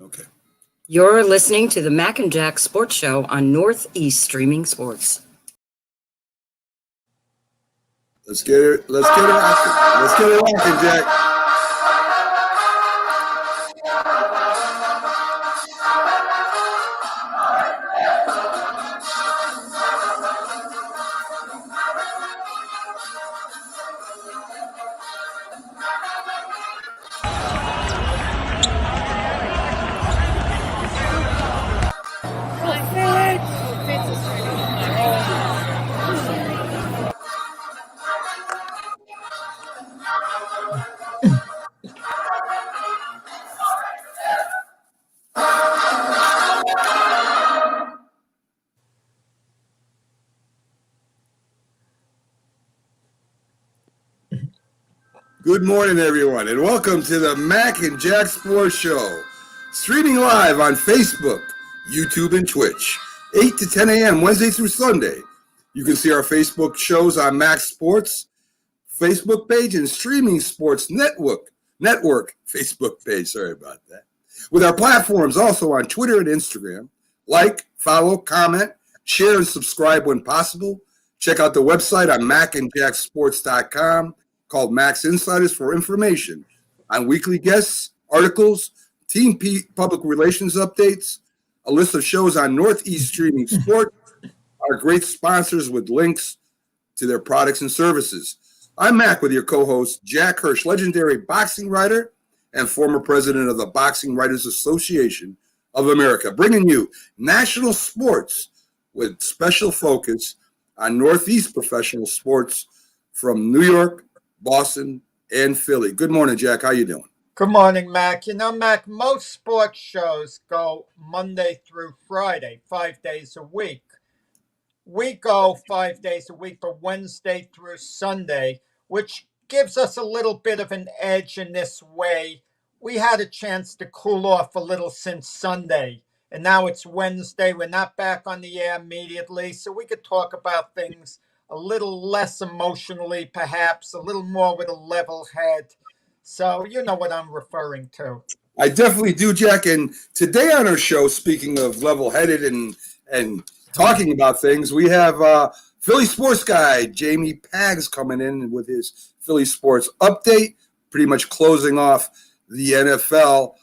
Okay. You're listening to the Mac and Jack Sports Show on Northeast Streaming Sports. Let's get it. Let's get it rocking. Let's get it rocking, Jack. Good morning, everyone, and welcome to the Mac and Jack Sports Show, streaming live on Facebook, YouTube, and Twitch, 8 to 10 a.m. Wednesday through Sunday. You can see our Facebook shows on Mac Sports Facebook page and Streaming Sports Network Facebook page. Sorry about that. With our platforms also on Twitter and Instagram. Like, follow, comment, share, and subscribe when possible. Check out the website on macandjacksports.com. called Max Insiders for information on weekly guests, articles, team public relations updates, a list of shows on Northeast Streaming Sport, our great sponsors with links to their products and services. I'm Mac with your co-host, Jack Hirsch, legendary boxing writer and former president of the Boxing Writers Association of America, bringing you national sports with special focus on Northeast professional sports from New York, Boston, and Philly. Good morning, Jack. How you doing? Good morning, Mac. You know, Mac, most sports shows go Monday through Friday, 5 days a week. We go 5 days a week, but Wednesday through Sunday, which gives us a little bit of an edge in this way. We had a chance to cool off a little since Sunday, and now it's Wednesday. We're not back on the air immediately, so we could talk about things a little less emotionally, perhaps, a little more with a level head. So you know what I'm referring to. I definitely do, Jack. And today on our show, speaking of level-headed and talking about things, we have Philly sports guy Jamie Pags coming in with his Philly sports update, pretty much closing off the NFL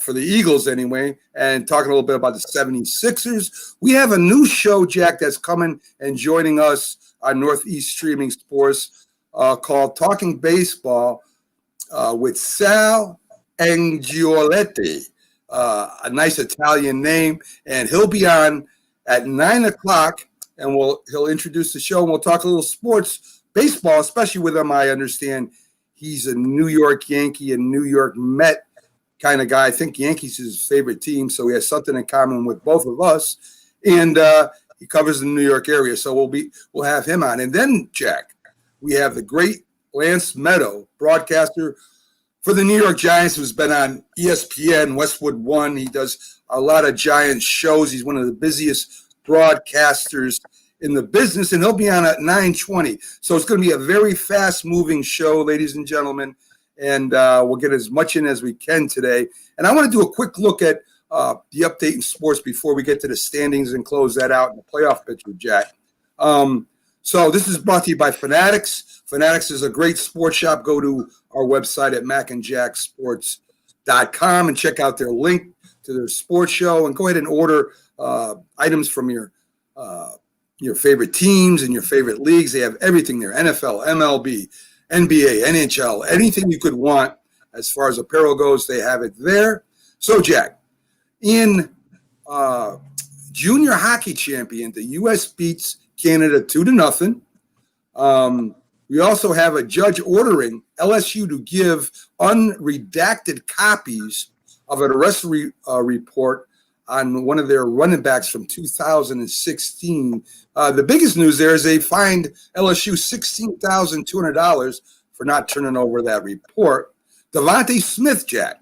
for the Eagles anyway, and talking a little bit about the 76ers. We have a new show, Jack, that's coming and joining us on Northeast Streaming Sports called Talking Baseball with Sal Anioletti, a nice Italian name, and he'll be on at 9 o'clock, and he'll introduce the show, and we'll talk a little sports, baseball, especially with him. I understand he's a New York Yankee and New York Met kind of guy. I think Yankees is his favorite team, so he has something in common with both of us, and he covers the New York area, so we'll have him on. And then, Jack, we have the great Lance Meadow, broadcaster for the New York Giants, who's been on ESPN, Westwood One. He does a lot of Giants shows. He's one of the busiest broadcasters in the business, and he'll be on at 9:20. So it's going to be a very fast-moving show, ladies and gentlemen, and we'll get as much in as we can today. And I want to do a quick look at the update in sports before we get to the standings and close that out in the playoff picture, Jack. So this is brought to you by Fanatics. Fanatics is a great sports shop. Go to our website at macandjacksports.com and check out their link to their sports show, and go ahead and order items from your favorite teams and your favorite leagues. They have everything there: NFL, MLB, NBA, NHL, anything you could want as far as apparel goes, they have it there. So, Jack, in junior hockey champion, the U.S. beats Canada 2-0. We also have a judge ordering LSU to give unredacted copies of an arrest report on one of their running backs from 2016. The biggest news there is they fined LSU $16,200 for not turning over that report. Devontae Smith, Jack,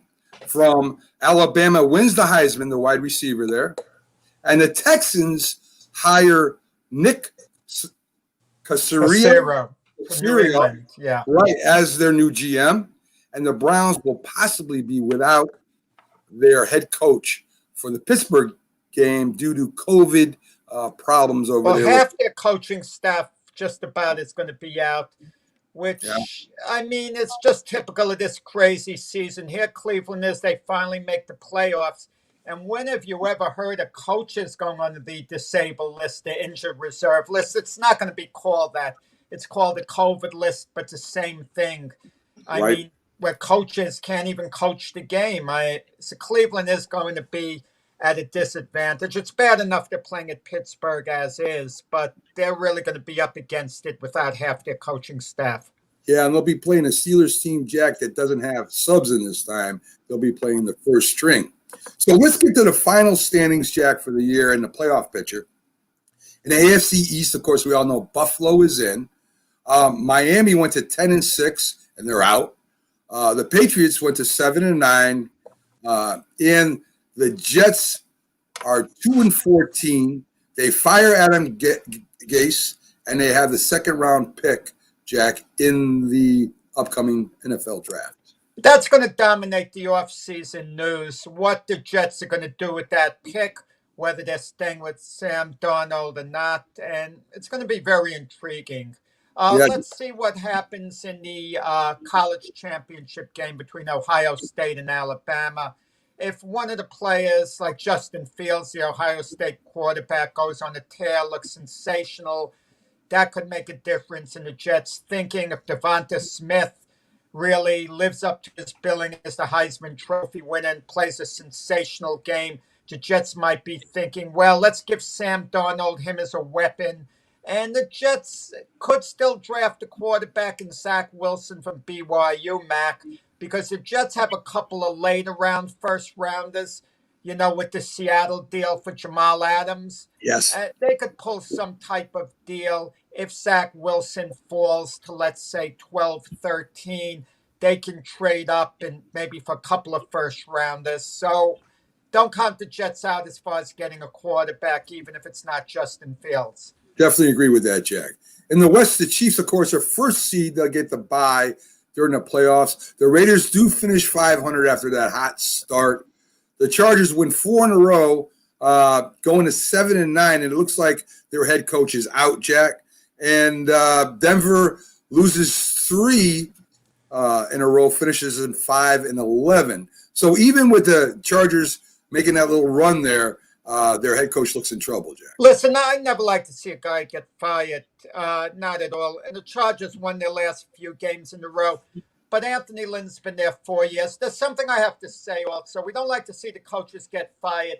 from Alabama, wins the Heisman, the wide receiver there. And the Texans hire Nick Caserio, yeah, right, as their new GM. And the Browns will possibly be without their head coach for the Pittsburgh game due to COVID problems over there. Half their coaching staff just about is going to be out, which, Yeah. I mean, it's just typical of this crazy season. Here Cleveland is, they finally make the playoffs. And when have you ever heard of coaches going on the disabled list, the injured reserve list? It's not going to be called that. It's called the COVID list, but it's the same thing. I Right. mean, where coaches can't even coach the game. So Cleveland is going to be at a disadvantage. It's bad enough they're playing at Pittsburgh as is, but they're really going to be up against it without half their coaching staff. Yeah, and they'll be playing a Steelers team, Jack, that doesn't have subs in this time. They'll be playing the first string. So let's get to the final standings, Jack, for the year and the playoff picture. In the AFC East, of course, we all know Buffalo is in. Miami went to 10-6, and they're out. The Patriots went to 7-9, and the Jets are 2-14. They fire Adam Gase, and they have the second-round pick, Jack, in the upcoming NFL draft. That's going to dominate the offseason news. What the Jets are going to do with that pick, whether they're staying with Sam Darnold or not, and it's going to be very intriguing. Let's see what happens in the college championship game between Ohio State and Alabama. If one of the players, like Justin Fields, the Ohio State quarterback, goes on a tear, looks sensational, that could make a difference in the Jets' thinking. If Devonta Smith really lives up to his billing as the Heisman Trophy winner and plays a sensational game, the Jets might be thinking, well, let's give Sam Darnold him as a weapon. And the Jets could still draft a quarterback in Zach Wilson from BYU, Mac, because the Jets have a couple of later round first rounders, you know, with the Seattle deal for Jamal Adams. Yes. They could pull some type of deal. If Zach Wilson falls to, let's say, 12, 13, they can trade up and maybe for a couple of first rounders. So don't count the Jets out as far as getting a quarterback, even if it's not Justin Fields. Definitely agree with that, Jack. In the West, the Chiefs, of course, are first seed. They'll get the bye during the playoffs. The Raiders do finish 500 after that hot start. The Chargers win 4 in a row, going to 7-9, and it looks like their head coach is out, Jack. And Denver loses 3 in a row, finishes in 5-11. So even with the Chargers making that little run there, their head coach looks in trouble, Jack. Listen, I never like to see a guy get fired. Not at all. And the Chargers won their last few games in a row. But Anthony Lynn's been there 4 years. There's something I have to say also. We don't like to see the coaches get fired.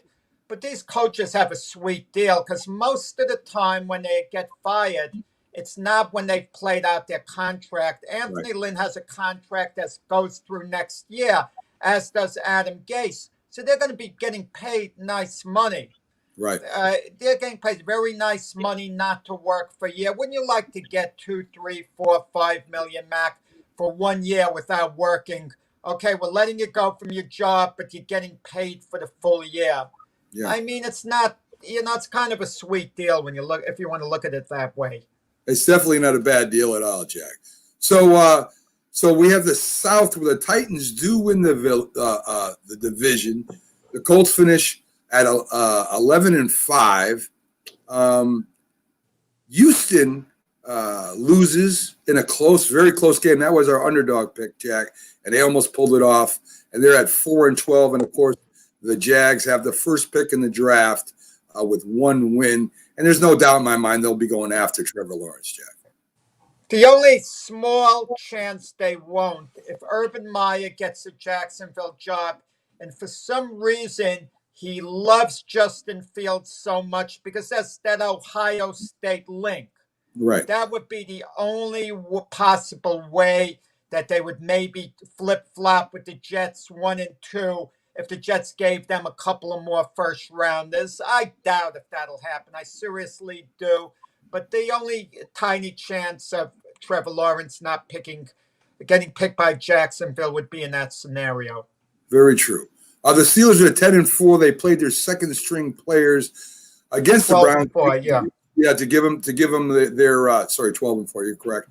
But these coaches have a sweet deal because most of the time when they get fired, it's not when they've played out their contract. Anthony Lynn has a contract that goes through next year, as does Adam Gase. So they're going to be getting paid nice money. Right. They're getting paid very nice money not to work for a year. Wouldn't you like to get 2, 3, 4, 5 million, Mac, for 1 year without working? Okay, we're letting you go from your job, but you're getting paid for the full year. Yeah. I mean, it's not, it's kind of a sweet deal when you look, if you want to look at it that way. It's definitely not a bad deal at all, Jack. So, so we have the South where the Titans do win the division. The Colts finish at 11-5. Houston loses in a very close game. That was our underdog pick, Jack, and they almost pulled it off. And they're at 4-12. And of course, the Jags have the first pick in the draft with 1 win. And there's no doubt in my mind they'll be going after Trevor Lawrence, Jack. The only small chance they won't, if Urban Meyer gets a Jacksonville job, and for some reason he loves Justin Fields so much because that's that Ohio State link. Right. That would be the only possible way that they would maybe flip-flop with the Jets 1 and 2 if the Jets gave them a couple of more first rounders. I doubt if that'll happen. I seriously do. But the only tiny chance of Trevor Lawrence not getting picked by Jacksonville would be in that scenario. Very true. The Steelers are at 10-4. They played their second string players against the Browns. 12-4, yeah, to give them their 12-4. You're correct.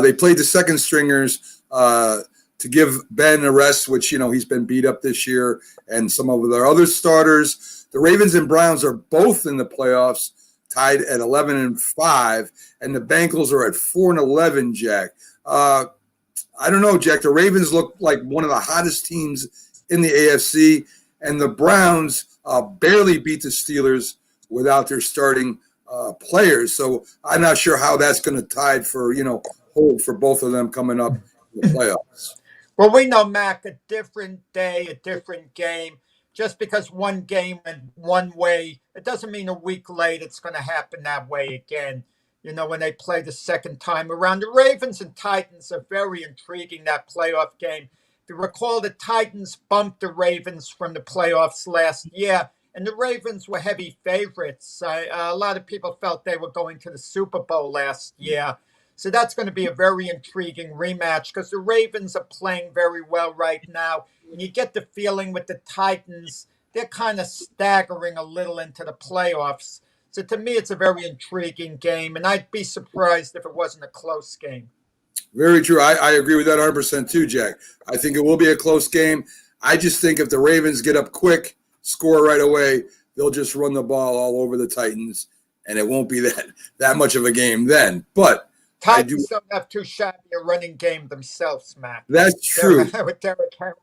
They played the second stringers to to give Ben a rest, which, he's been beat up this year, and some of their other starters. The Ravens and Browns are both in the playoffs, tied at 11-5, and the Bengals are at 4-11, Jack. I don't know, Jack. The Ravens look like one of the hottest teams in the AFC, and the Browns barely beat the Steelers without their starting players. So I'm not sure how that's going to tide for, hold for both of them coming up in the playoffs. Well, we know, Mac, a different day, a different game. Just because one game went one way, it doesn't mean a week later it's going to happen that way again. When they play the second time around. The Ravens and Titans are very intriguing, that playoff game. If you recall, the Titans bumped the Ravens from the playoffs last year, and the Ravens were heavy favorites. A lot of people felt they were going to the Super Bowl last year. So that's going to be a very intriguing rematch because the Ravens are playing very well right now. And you get the feeling with the Titans, they're kind of staggering a little into the playoffs. So to me, it's a very intriguing game, and I'd be surprised if it wasn't a close game. Very true. I agree with that 100% too, Jack. I think it will be a close game. I just think if the Ravens get up quick, score right away, they'll just run the ball all over the Titans, and it won't be that much of a game then. But Titans don't have too shabby a running game themselves, Matt. That's true. With Derrick Henry.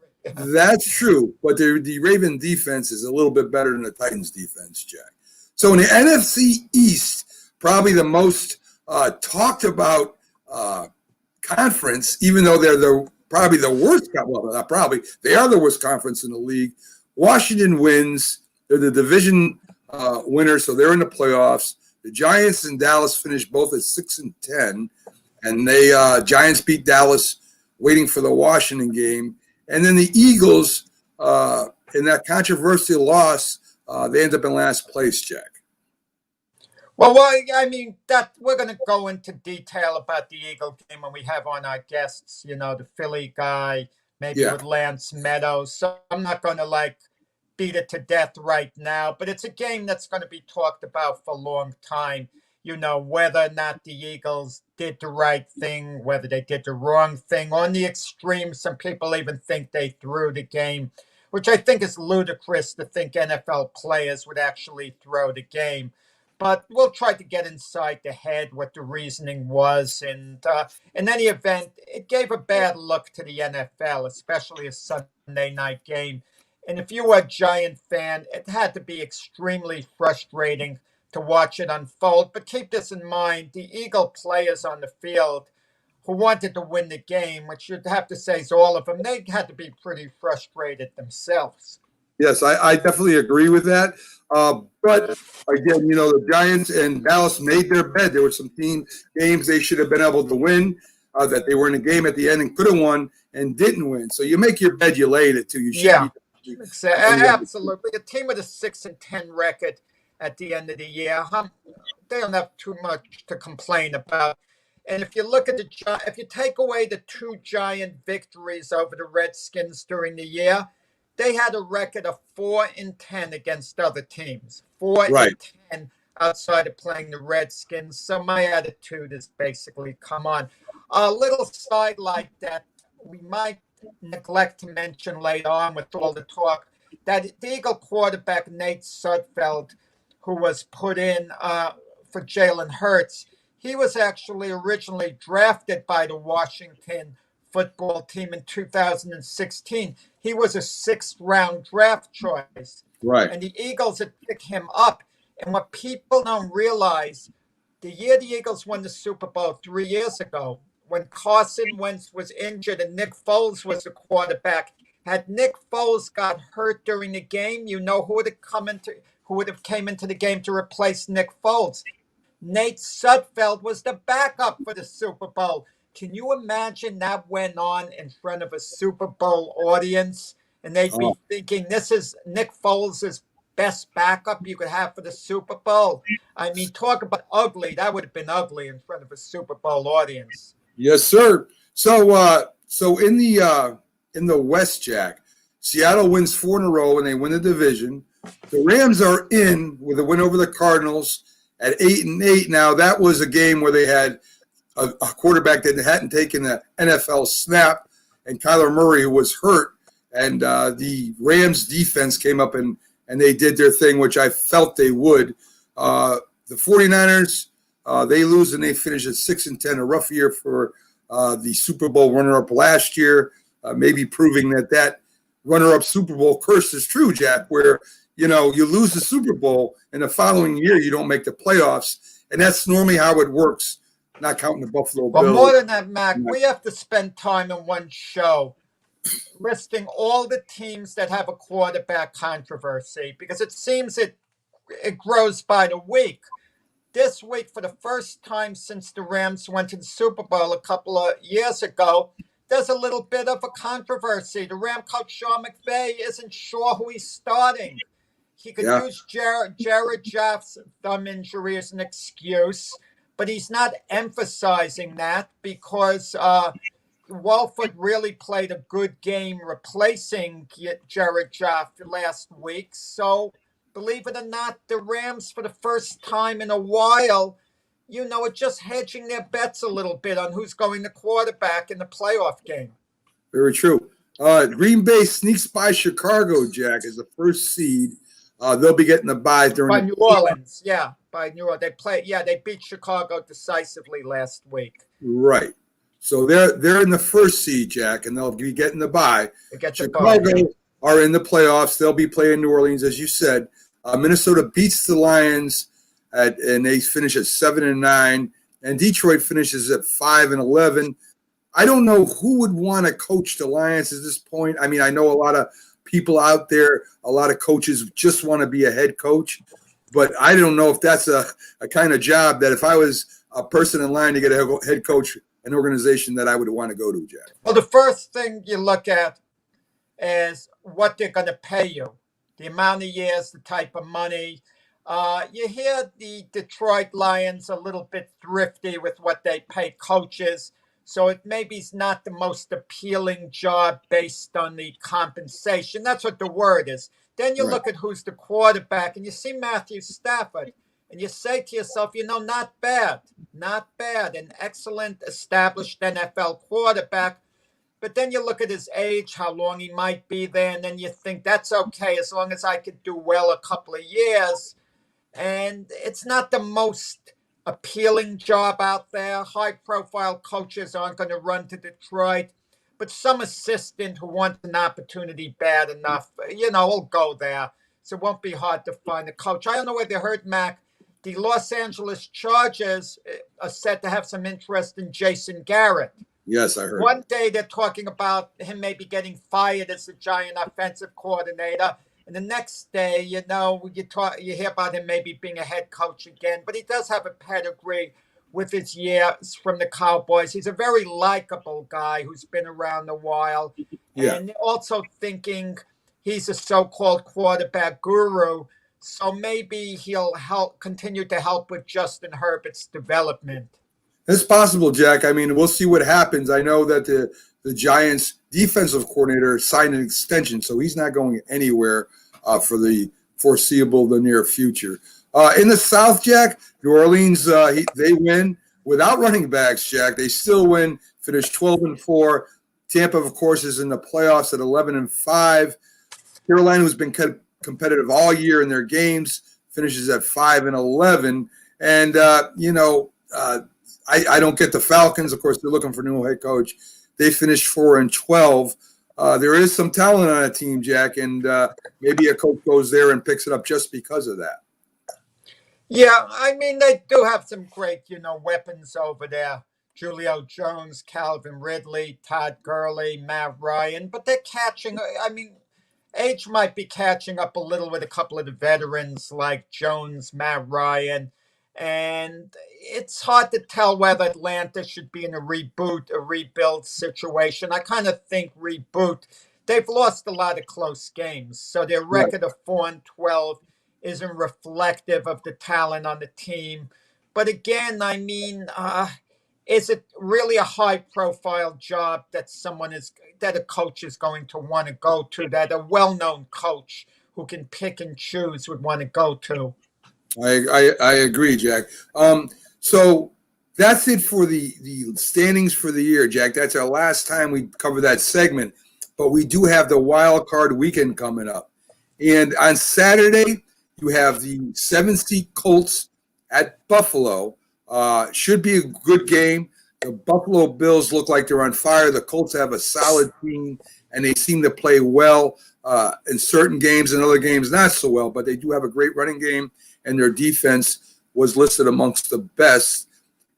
That's true. But the Raven defense is a little bit better than the Titans defense, Jack. So in the NFC East, probably the most talked about conference, even though they're probably the worst. Well, not probably. They are the worst conference in the league. Washington wins. They're the division winner, so they're in the playoffs. The Giants and Dallas finished both at 6-10, and they Giants beat Dallas, waiting for the Washington game. And then the Eagles, in that controversial loss, they end up in last place, Jack. Well, I mean, that we're going to go into detail about the Eagle game when we have on our guests, the Philly guy, maybe with Lance Meadow. So I'm not going to beat it to death right now, but it's a game that's going to be talked about for a long time. Whether or not the Eagles did the right thing, whether they did the wrong thing. On the extreme, some people even think they threw the game, which I think is ludicrous to think NFL players would actually throw the game. But we'll try to get inside the head what the reasoning was. And in any event, it gave a bad look to the NFL, especially a Sunday night game. And if you were a Giant fan, it had to be extremely frustrating to watch it unfold. But keep this in mind, the Eagle players on the field who wanted to win the game, which you'd have to say is all of them, they had to be pretty frustrated themselves. Yes, I definitely agree with that. But again, the Giants and Dallas made their bed. There were some team games they should have been able to win, that they were in a game at the end and could have won and didn't win. So you make your bed, you lay it too. You should absolutely. A team with a 6-10 record at the end of the year, they don't have too much to complain about. And if you look at if you take away the 2 Giant victories over the Redskins during the year, they had a record of 4-10 against other teams. 4-10 outside of playing the Redskins. So my attitude is basically, come on. A little side like that we might neglect to mention later on with all the talk, that the Eagle quarterback Nate Sudfeld, who was put in for Jalen Hurts, he was actually originally drafted by the Washington football team in 2016. He was a 6th-round draft choice. Right. And the Eagles had picked him up. And what people don't realize, the year the Eagles won the Super Bowl 3 years ago, when Carson Wentz was injured and Nick Foles was the quarterback, had Nick Foles got hurt during the game, who would have came into the game to replace Nick Foles? Nate Sudfeld was the backup for the Super Bowl. Can you imagine that went on in front of a Super Bowl audience and they'd be thinking this is Nick Foles' best backup you could have for the Super Bowl? I mean, talk about ugly. That would have been ugly in front of a Super Bowl audience. Yes, sir. So in the West, Jack, Seattle wins 4 in a row and they win the division. The Rams are in with a win over the Cardinals at 8-8. Now that was a game where they had a quarterback that hadn't taken the NFL snap, and Kyler Murray, who was hurt, and the Rams defense came up and they did their thing, which I felt they would. The 49ers, they lose and they finish at 6-10, a rough year for the Super Bowl runner-up last year, maybe proving that runner-up Super Bowl curse is true, Jack, where, you lose the Super Bowl and the following year you don't make the playoffs. And that's normally how it works, not counting the Buffalo Bills. But more than that, Mac, we have to spend time in one show listing all the teams that have a quarterback controversy, because it seems it grows by the week. This week, for the first time since the Rams went to the Super Bowl a couple of years ago, there's a little bit of a controversy. The Ram coach Sean McVay isn't sure who he's starting. He could use Jared Goff's thumb injury as an excuse, but he's not emphasizing that because Wolford really played a good game replacing Jared Goff last week. So, believe it or not, the Rams, for the first time in a while, are just hedging their bets a little bit on who's going to quarterback in the playoff game. Very true. Green Bay sneaks by Chicago, Jack, as the first seed. They'll be getting the bye by New Orleans. Yeah, by New Orleans. They beat Chicago decisively last week. Right. So they're in the first seed, Jack, and they'll be getting the bye. Chicago are in the playoffs. They'll be playing New Orleans, as you said. Minnesota beats the Lions, and they finish at 7-9, and Detroit finishes at 5-11. I don't know who would want to coach the Lions at this point. I mean, I know a lot of people out there, a lot of coaches just want to be a head coach, but I don't know if that's a kind of job that if I was a person in line to get a head coach, an organization that I would want to go to, Jack. Well, the first thing you look at is what they're going to pay you, the amount of years, the type of money. You hear the Detroit Lions a little bit thrifty with what they pay coaches. So it maybe is not the most appealing job based on the compensation. That's what the word is. Then you look at who's the quarterback, and you see Matthew Stafford, and you say to yourself, not bad, an excellent established NFL quarterback. But then you look at his age, how long he might be there, and then you think that's okay as long as I could do well a couple of years. And it's not the most appealing job out there. High-profile coaches aren't going to run to Detroit, but some assistant who wants an opportunity bad enough, will go there. So it won't be hard to find a coach. I don't know whether you heard, Mac, the Los Angeles Chargers are said to have some interest in Jason Garrett. Yes, I heard. One day they're talking about him maybe getting fired as the Giant offensive coordinator. And the next day, you hear about him maybe being a head coach again. But he does have a pedigree with his years from the Cowboys. He's a very likable guy who's been around a while. Yeah. And also thinking he's a so-called quarterback guru. So maybe he'll continue to help with Justin Herbert's development. It's possible, Jack. I mean, we'll see what happens. I know that the Giants' defensive coordinator signed an extension, so he's not going anywhere for the foreseeable, the near future. In the South, Jack, New Orleans, they win without running backs, Jack. They still win, finish 12-4. Tampa, of course, is in the playoffs at 11-5. Carolina, who's been competitive all year in their games, finishes at 5-11. And, I don't get the Falcons. Of course, they're looking for a new head coach. They finished 4-12. There is some talent on a team, Jack, and maybe a coach goes there and picks it up just because of that. Yeah, I mean, they do have some great, weapons over there. Julio Jones, Calvin Ridley, Todd Gurley, Matt Ryan. But they're age might be catching up a little with a couple of the veterans like Jones, Matt Ryan. And it's hard to tell whether Atlanta should be in a rebuild situation. I kind of think reboot. They've lost a lot of close games. So their record of 4-12 isn't reflective of the talent on the team. But again, is it really a high-profile job that a coach is going to want to go to, that a well-known coach who can pick and choose would want to go to? I agree, Jack. So That's it for the standings for the year, Jack. That's our last time we cover that segment. But we do have the wild card weekend coming up. And on Saturday, you have the 7th-seed Colts at Buffalo. Should be a good game. The Buffalo Bills look like they're on fire. The Colts have a solid team, and they seem to play well in certain games and other games not so well. But they do have a great running game, and their defense was listed amongst the best.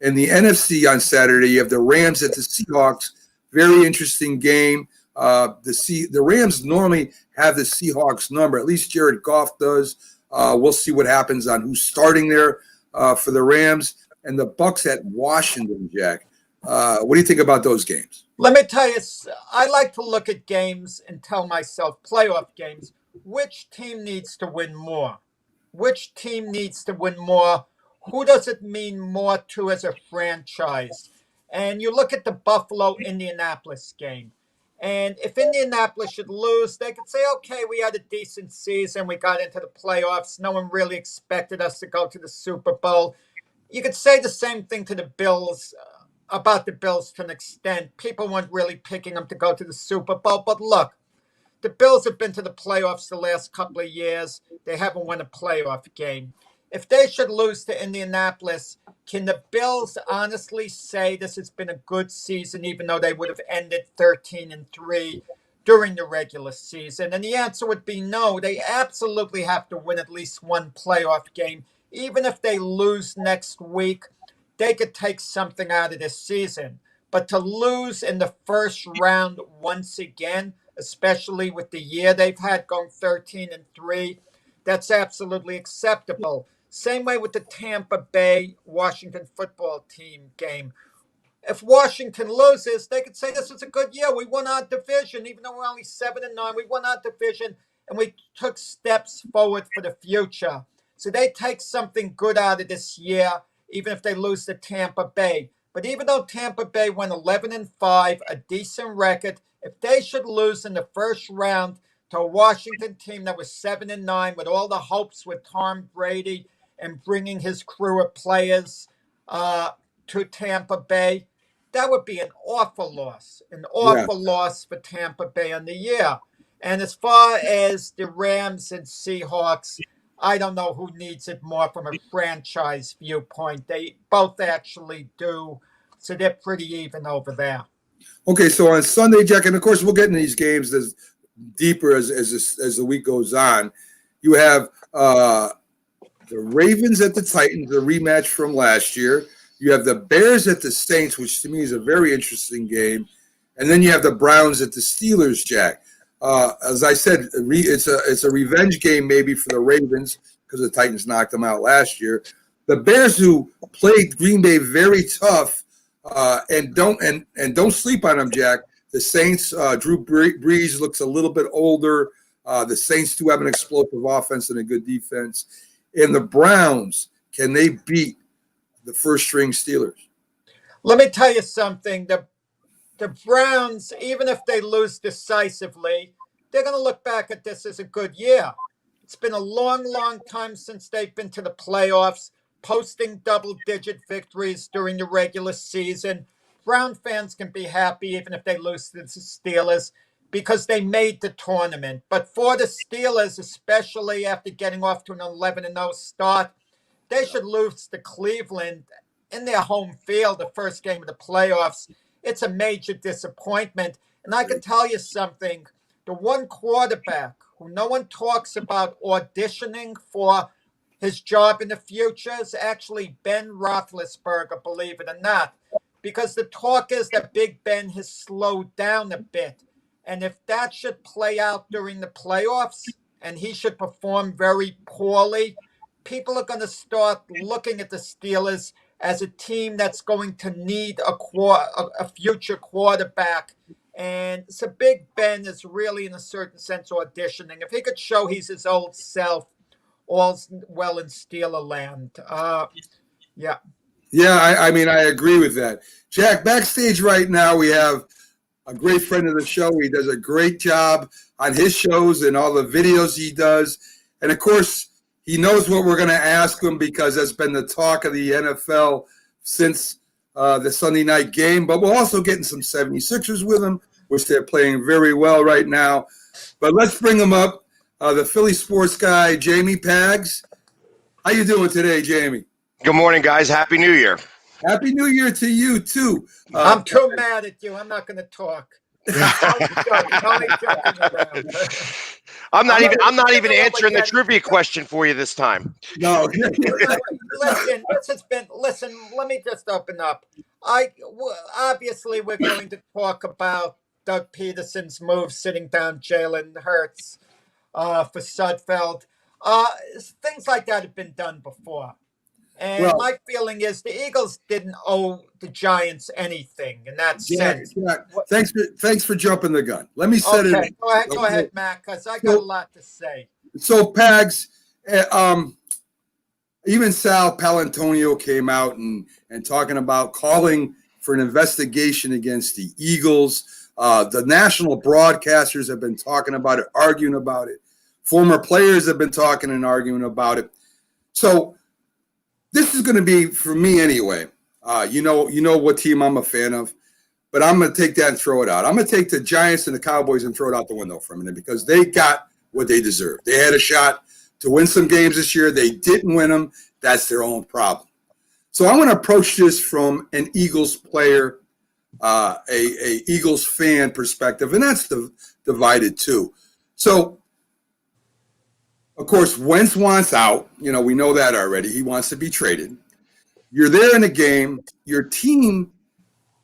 In the NFC on Saturday, you have the Rams at the Seahawks. Very interesting game. The Rams normally have the Seahawks number. At least Jared Goff does. We'll see what happens on who's starting there for the Rams. And the Bucks at Washington, Jack. What do you think about those games? Let me tell you, I like to look at games and tell myself, playoff games, which team needs to win more? Which team needs to win more? Who does it mean more to as a franchise? And you look at the Buffalo-Indianapolis game. And if Indianapolis should lose, they could say, okay, we had a decent season. We got into the playoffs. No one really expected us to go to the Super Bowl. You could say the same thing to the Bills, about the Bills to an extent. People weren't really picking them to go to the Super Bowl. But look, the Bills have been to the playoffs the last couple of years. They haven't won a playoff game. If they should lose to Indianapolis, can the Bills honestly say this has been a good season, even though they would have ended 13-3 during the regular season? And the answer would be no. They absolutely have to win at least one playoff game. Even if they lose next week, they could take something out of this season. But to lose in the first round once again, especially with the year they've had going 13-3, that's absolutely acceptable. Same way with the Tampa Bay Washington football team game. If Washington loses, they could say this was a good year. We won our division, even though we're only 7-9. We won our division, and we took steps forward for the future. So they take something good out of this year, even if they lose to Tampa Bay. But even though Tampa Bay went 11-5, a decent record, if they should lose in the first round to a Washington team that was 7-9 with all the hopes with Tom Brady and bringing his crew of players to Tampa Bay, that would be an awful loss, loss for Tampa Bay on the year. And as far as the Rams and Seahawks, I don't know who needs it more from a franchise viewpoint. They both actually do, so they're pretty even over there. Okay, so on Sunday, Jack, and of course we'll get into these games as deeper as the week goes on. You have the Ravens at the Titans, a rematch from last year. You have the Bears at the Saints, which to me is a very interesting game. And then you have the Browns at the Steelers, Jack. As I said, it's a revenge game maybe for the Ravens because the Titans knocked them out last year. The Bears, who played Green Bay very tough, and don't sleep on them, Jack. The Saints, Drew Brees looks a little bit older. The Saints do have an explosive offense and a good defense. And the Browns, can they beat the first-string Steelers? Let me tell you something. The Browns, even if they lose decisively, they're going to look back at this as a good year. It's been a long, long time since they've been to the playoffs, posting double-digit victories during the regular season. Brown fans can be happy even if they lose to the Steelers because they made the tournament. But for the Steelers, especially after getting off to an 11-0 start, they should lose to Cleveland in their home field, the first game of the playoffs. It's a major disappointment. And I can tell you something. The one quarterback who no one talks about auditioning for his job in the future is actually Ben Roethlisberger, believe it or not. Because the talk is that Big Ben has slowed down a bit. And if that should play out during the playoffs and he should perform very poorly, people are going to start looking at the Steelers as a team that's going to need a future quarterback. And so Big Ben is really, in a certain sense, auditioning. If he could show he's his old self, all's well in Steeler land. Yeah. Yeah, I mean, I agree with that. Jack, backstage right now, we have a great friend of the show. He does a great job on his shows and all the videos he does. And, of course, he knows what we're going to ask him because that's been the talk of the NFL since the Sunday night game, but we're also getting some 76ers with them, which they're playing very well right now. But let's bring them up. The Philly sports guy, Jamie Pags. How you doing today, Jamie? Good morning, guys. Happy New Year. Happy New Year to you, too. I'm too mad at you. I'm not going to talk. Only joking around. I'm not even answering the trivia question for you this time. No. Listen, let me just open up. Obviously, we're going to talk about Doug Peterson's move, sitting down Jalen Hurts for Sudfeld. Things like that have been done before. And my feeling is the Eagles didn't owe the Giants anything in that sense. Jack, thanks for jumping the gun. Let me set it. Go ahead, Matt, because I got a lot to say. So, Pags, even Sal Anioletti came out and talking about calling for an investigation against the Eagles. The national broadcasters have been talking about it, arguing about it. Former players have been talking and arguing about it. So this is going to be, for me anyway, you know what team I'm a fan of, but I'm going to take that and throw it out. I'm going to take the Giants and the Cowboys and throw it out the window for a minute because they got what they deserved. They had a shot to win some games this year. They didn't win them. That's their own problem. So I'm going to approach this from an Eagles player, a Eagles fan perspective, and that's divided too. So, of course, Wentz wants out. We know that already. He wants to be traded. You're there in a game. Your team,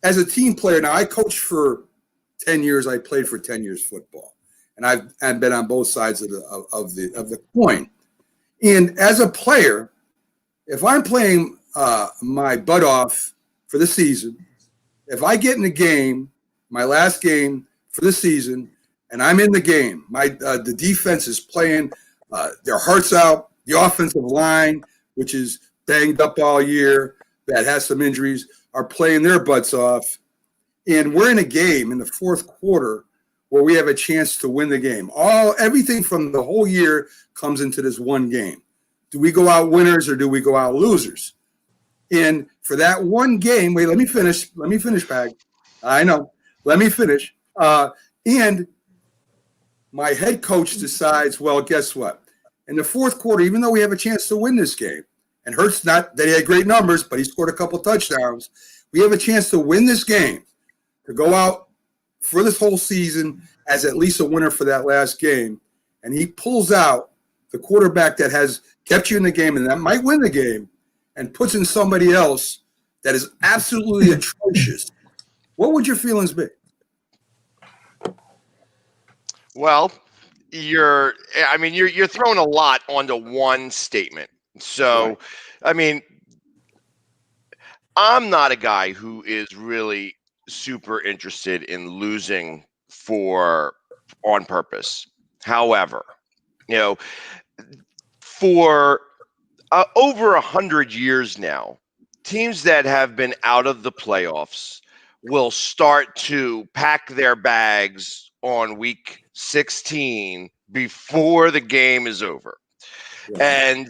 as a team player, now I coached for 10 years. I played for 10 years football, and I've been on both sides of the coin. And as a player, if I'm playing my butt off for the season, if I get in the game, my last game for the season, and I'm in the game, the defense is playing their hearts out. The offensive line, which is banged up all year, that has some injuries, are playing their butts off. And we're in a game in the fourth quarter where we have a chance to win the game. Everything from the whole year comes into this one game. Do we go out winners or do we go out losers? And for that one game, wait, let me finish, Pag. I know. Let me finish. And my head coach decides, well, guess what? In the fourth quarter, even though we have a chance to win this game, and Hurts not that he had great numbers, but he scored a couple touchdowns, we have a chance to win this game, to go out for this whole season as at least a winner for that last game. And he pulls out the quarterback that has kept you in the game and that might win the game and puts in somebody else that is absolutely atrocious. What would your feelings be? Well, you're throwing a lot onto one statement. So, right. I mean, I'm not a guy who is really super interested in losing on purpose. However, for over 100 years now, teams that have been out of the playoffs will start to pack their bags on week 16 before the game is over. Yeah. And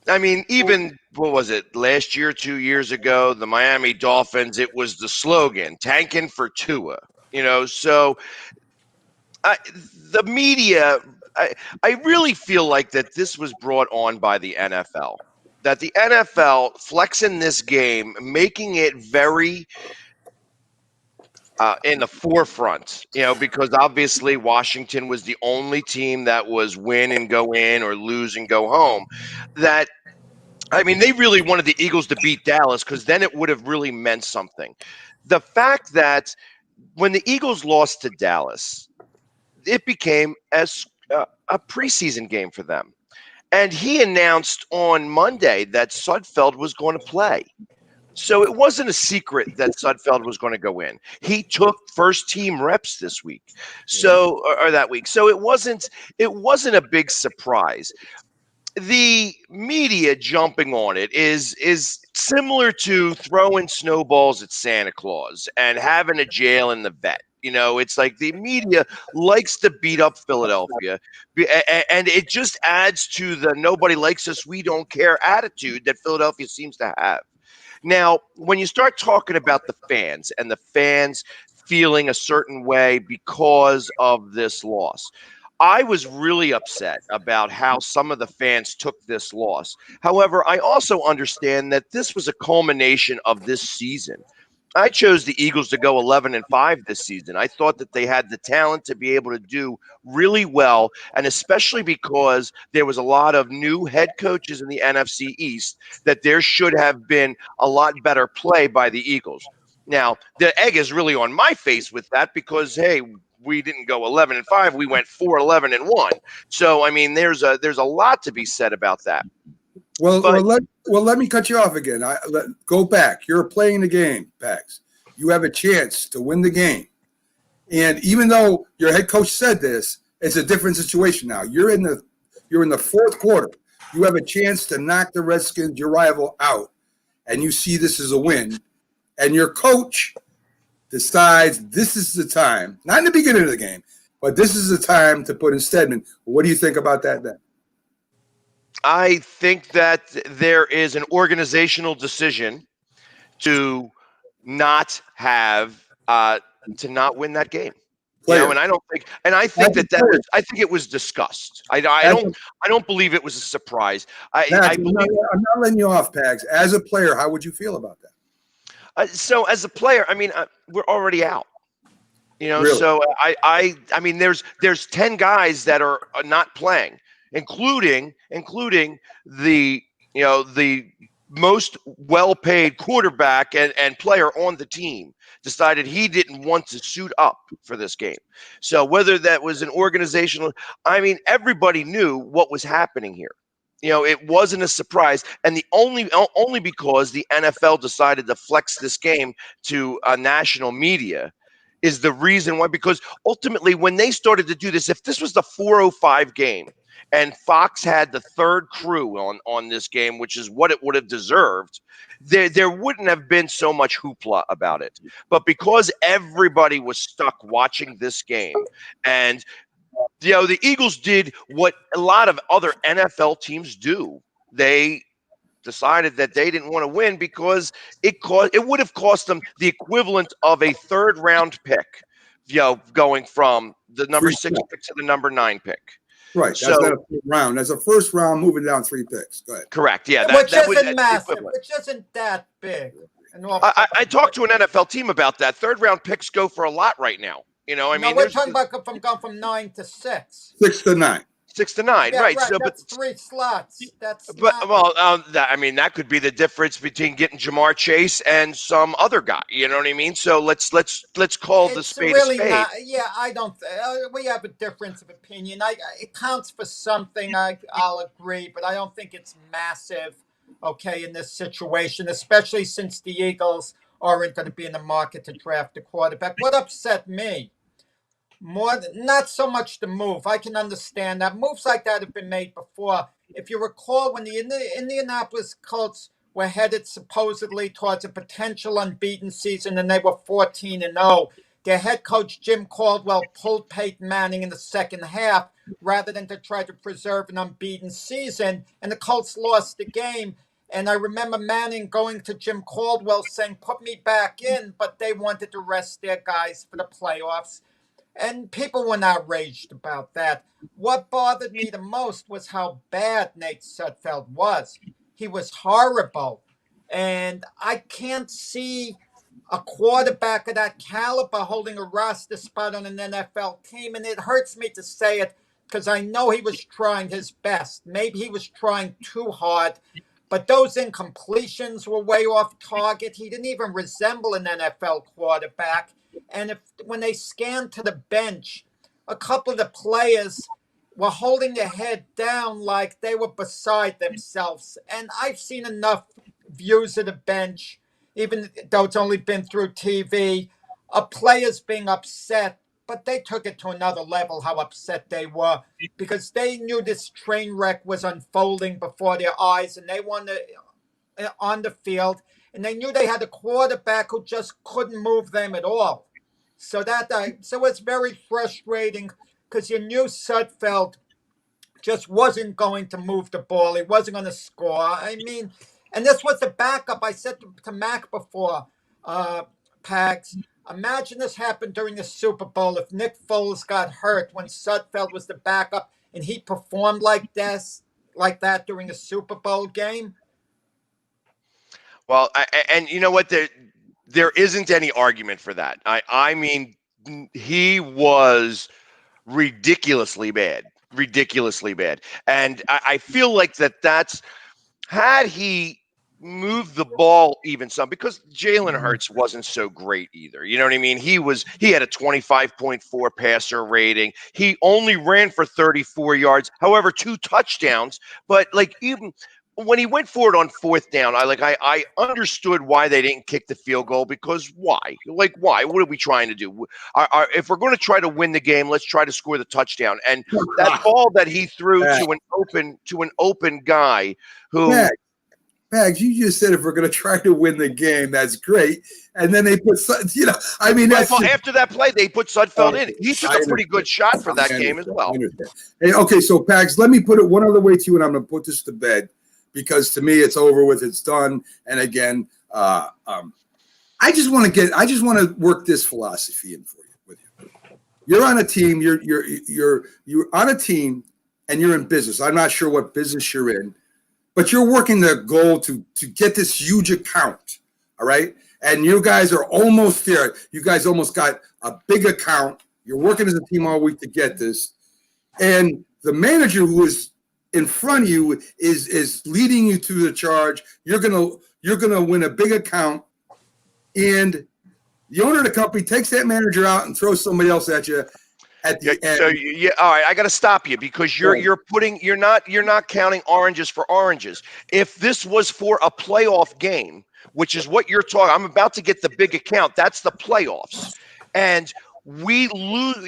I mean, even, what was it, last year, 2 years ago, the Miami Dolphins, it was the slogan, tanking for Tua, so the media, I really feel like that this was brought on by the NFL, that the NFL flexing this game, making it very in the forefront, because obviously Washington was the only team that was win and go in or lose and go home. They really wanted the Eagles to beat Dallas because then it would have really meant something. The fact that when the Eagles lost to Dallas, it became as a preseason game for them. And he announced on Monday that Sudfeld was going to play. So it wasn't a secret that Sudfeld was going to go in. He took first team reps this week. Or that week. So it wasn't a big surprise. The media jumping on it is similar to throwing snowballs at Santa Claus and having a jail in the vet. It's like the media likes to beat up Philadelphia, and it just adds to the nobody likes us, we don't care attitude that Philadelphia seems to have. Now, when you start talking about the fans and the fans feeling a certain way because of this loss, I was really upset about how some of the fans took this loss. However, I also understand that this was a culmination of this season. I chose the Eagles to go 11-5 this season. I thought that they had the talent to be able to do really well, and especially because there was a lot of new head coaches in the NFC East, that there should have been a lot better play by the Eagles. Now, the egg is really on my face with that because, hey, we didn't go 11-5. We went 4-11-1. So, I mean, there's a lot to be said about that. Well, But let me cut you off again. Go back. You're playing the game, Pax. You have a chance to win the game, and even though your head coach said this, it's a different situation now. You're in the fourth quarter. You have a chance to knock the Redskins, your rival, out, and you see this as a win. And your coach decides this is the time, not in the beginning of the game, but this is the time to put in Stedman. What do you think about that then? I think that there is an organizational decision to not have to not win that game. You know, and I don't think, and I think I think it was discussed. I don't believe it was a surprise. I believe. I'm not letting you off, Pags. As a player, how would you feel about that? So as a player, I mean, we're already out. You know, Really? so I mean, there's 10 guys that are not playing, including the the most well-paid quarterback and player on the team decided he didn't want to suit up for this game. So whether that was an organizational, I mean, everybody knew what was happening here. You know, it wasn't a surprise, and the only because the NFL decided to flex this game to national media is the reason why. Because ultimately, when they started to do this, if this was the 4:05 game and Fox had the third crew on this game, which is what it would have deserved, there wouldn't have been so much hoopla about it. But because everybody was stuck watching this game, and the Eagles did what a lot of other NFL teams do. They decided that they didn't want to win because it would have cost them the equivalent of a third round pick, going from the number 6 pick to the number 9 pick. Right. That's not a third round. That's a first round moving down 3 picks. Go ahead. Correct. Yeah. Which isn't massive, which isn't that big. I talked to an NFL team about that. Third round picks go for a lot right now. I mean, we're talking about going from 9 to 6. 6 to 9. 6 to 9, yeah, right? So, that's 3 slots. That's I mean, that could be the difference between getting Jamar Chase and some other guy. You know what I mean? So let's call the spade really a spade. not. Yeah, I don't. We have a difference of opinion. It counts for something. I'll agree, but I don't think it's massive. Okay, in this situation, especially since the Eagles aren't going to be in the market to draft a quarterback. What upset me? Not so much the move. I can understand that. Moves like that have been made before. If you recall, when the Indianapolis Colts were headed supposedly towards a potential unbeaten season and they were 14-0, their head coach Jim Caldwell pulled Peyton Manning in the second half rather than to try to preserve an unbeaten season, and the Colts lost the game. And I remember Manning going to Jim Caldwell saying, "Put me back in," but they wanted to rest their guys for the playoffs. And people were outraged about that. What bothered me the most was how bad Nate Sudfeld was. He was horrible. And I can't see a quarterback of that caliber holding a roster spot on an NFL team. And it hurts me to say it because I know he was trying his best. Maybe he was trying too hard. But those incompletions were way off target. He didn't even resemble an NFL quarterback. And when they scanned to the bench, a couple of the players were holding their head down like they were beside themselves. And I've seen enough views of the bench, even though it's only been through TV, of players being upset. But they took it to another level, how upset they were, because they knew this train wreck was unfolding before their eyes, and they wanted on the field, and they knew they had a quarterback who just couldn't move them at all. So it's very frustrating because you knew Sudfeld just wasn't going to move the ball. He wasn't going to score. I mean, And this was the backup. I said to Mac before, Pags, imagine this happened during the Super Bowl if Nick Foles got hurt when Sudfeld was the backup and he performed like that during the Super Bowl game. Well, and you know what? There isn't any argument for that. I mean, he was ridiculously bad, and I feel like that's had he moved the ball even some, because Jalen Hurts wasn't so great either. You know what I mean? He had a 25.4 passer rating. He only ran for 34 yards, however, 2 touchdowns. But like, even when he went for it on 4th down, I understood why they didn't kick the field goal, because why? Like, why? What are we trying to do? If we're going to try to win the game, let's try to score the touchdown. And that ball that he threw to an open guy who. Pags, you just said if we're going to try to win the game, that's great. And then they put, after that play, they put Sudfeld in. He took a pretty good shot for that game as well. Hey, okay, so Pags, let me put it one other way to you, and I'm going to put this to bed, because to me it's over with, it's done. And again, I just want to work this philosophy in for you. With you, you're on a team. You're on a team, and you're in business. I'm not sure what business you're in. But you're working the goal to get this huge account, all right? And you guys are almost there. You guys almost got a big account. You're working as a team all week to get this. And the manager who is in front of you is leading you to the charge. You're gonna win a big account. And the owner of the company takes that manager out and throws somebody else at you. At the end. So all right, I got to stop you, because you're not counting oranges for oranges. If this was for a playoff game, which is what you're talking, I'm about to get the big account. That's the playoffs, and we lose.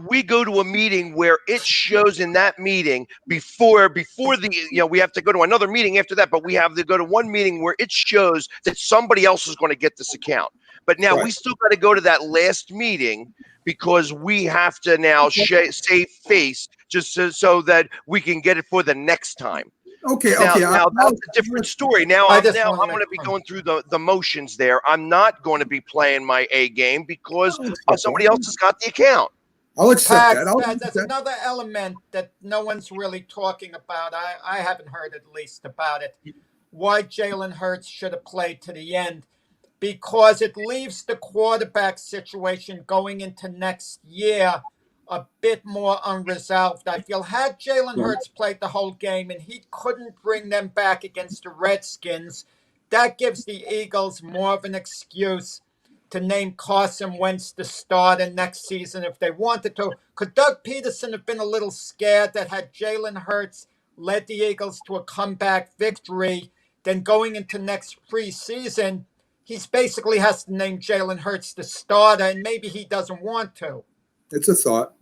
We go to a meeting where it shows in that meeting before the we have to go to another meeting after that, but we have to go to one meeting where it shows that somebody else is going to get this account. But now we still got to go to that last meeting, because we have to now save face just so that we can get it for the next time. Okay. Now that's a different story. Now I'm going to be going through the motions there. I'm not going to be playing my A game because somebody else has got the account. I'll accept that. That's another element that no one's really talking about. I haven't heard at least about it. Why Jalen Hurts should have played to the end. Because it leaves the quarterback situation going into next year a bit more unresolved. I feel had Jalen Hurts played the whole game and he couldn't bring them back against the Redskins, that gives the Eagles more of an excuse to name Carson Wentz the starter next season if they wanted to. Could Doug Peterson have been a little scared that had Jalen Hurts led the Eagles to a comeback victory, then going into next preseason, he basically has to name Jalen Hurts the starter, and maybe he doesn't want to. It's a thought.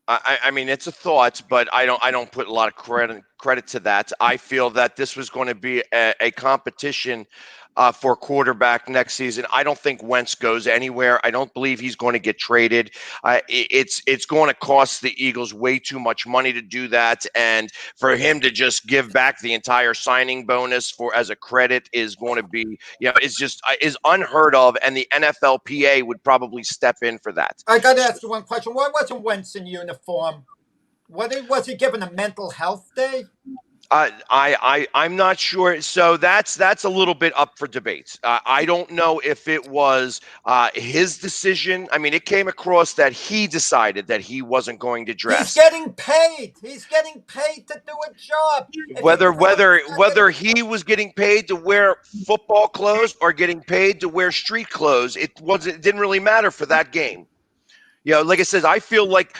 I mean, it's a thought, but I don't put a lot of credit to that. I feel that this was going to be a competition for quarterback next season. I don't think Wentz goes anywhere. I don't believe he's going to get traded. It's going to cost the Eagles way too much money to do that, and for him to just give back the entire signing bonus as a credit is going to be, is unheard of, and the NFLPA would probably step in for that. I got to ask you one question. Why wasn't Wentz in uniform? Was he given a mental health day? I'm not sure. So that's a little bit up for debate. I don't know if it was his decision. I mean, it came across that he decided that he wasn't going to dress. He's getting paid. He's getting paid to do a job. Whether he was getting paid to wear football clothes or getting paid to wear street clothes, it didn't really matter for that game. Like I said, I feel like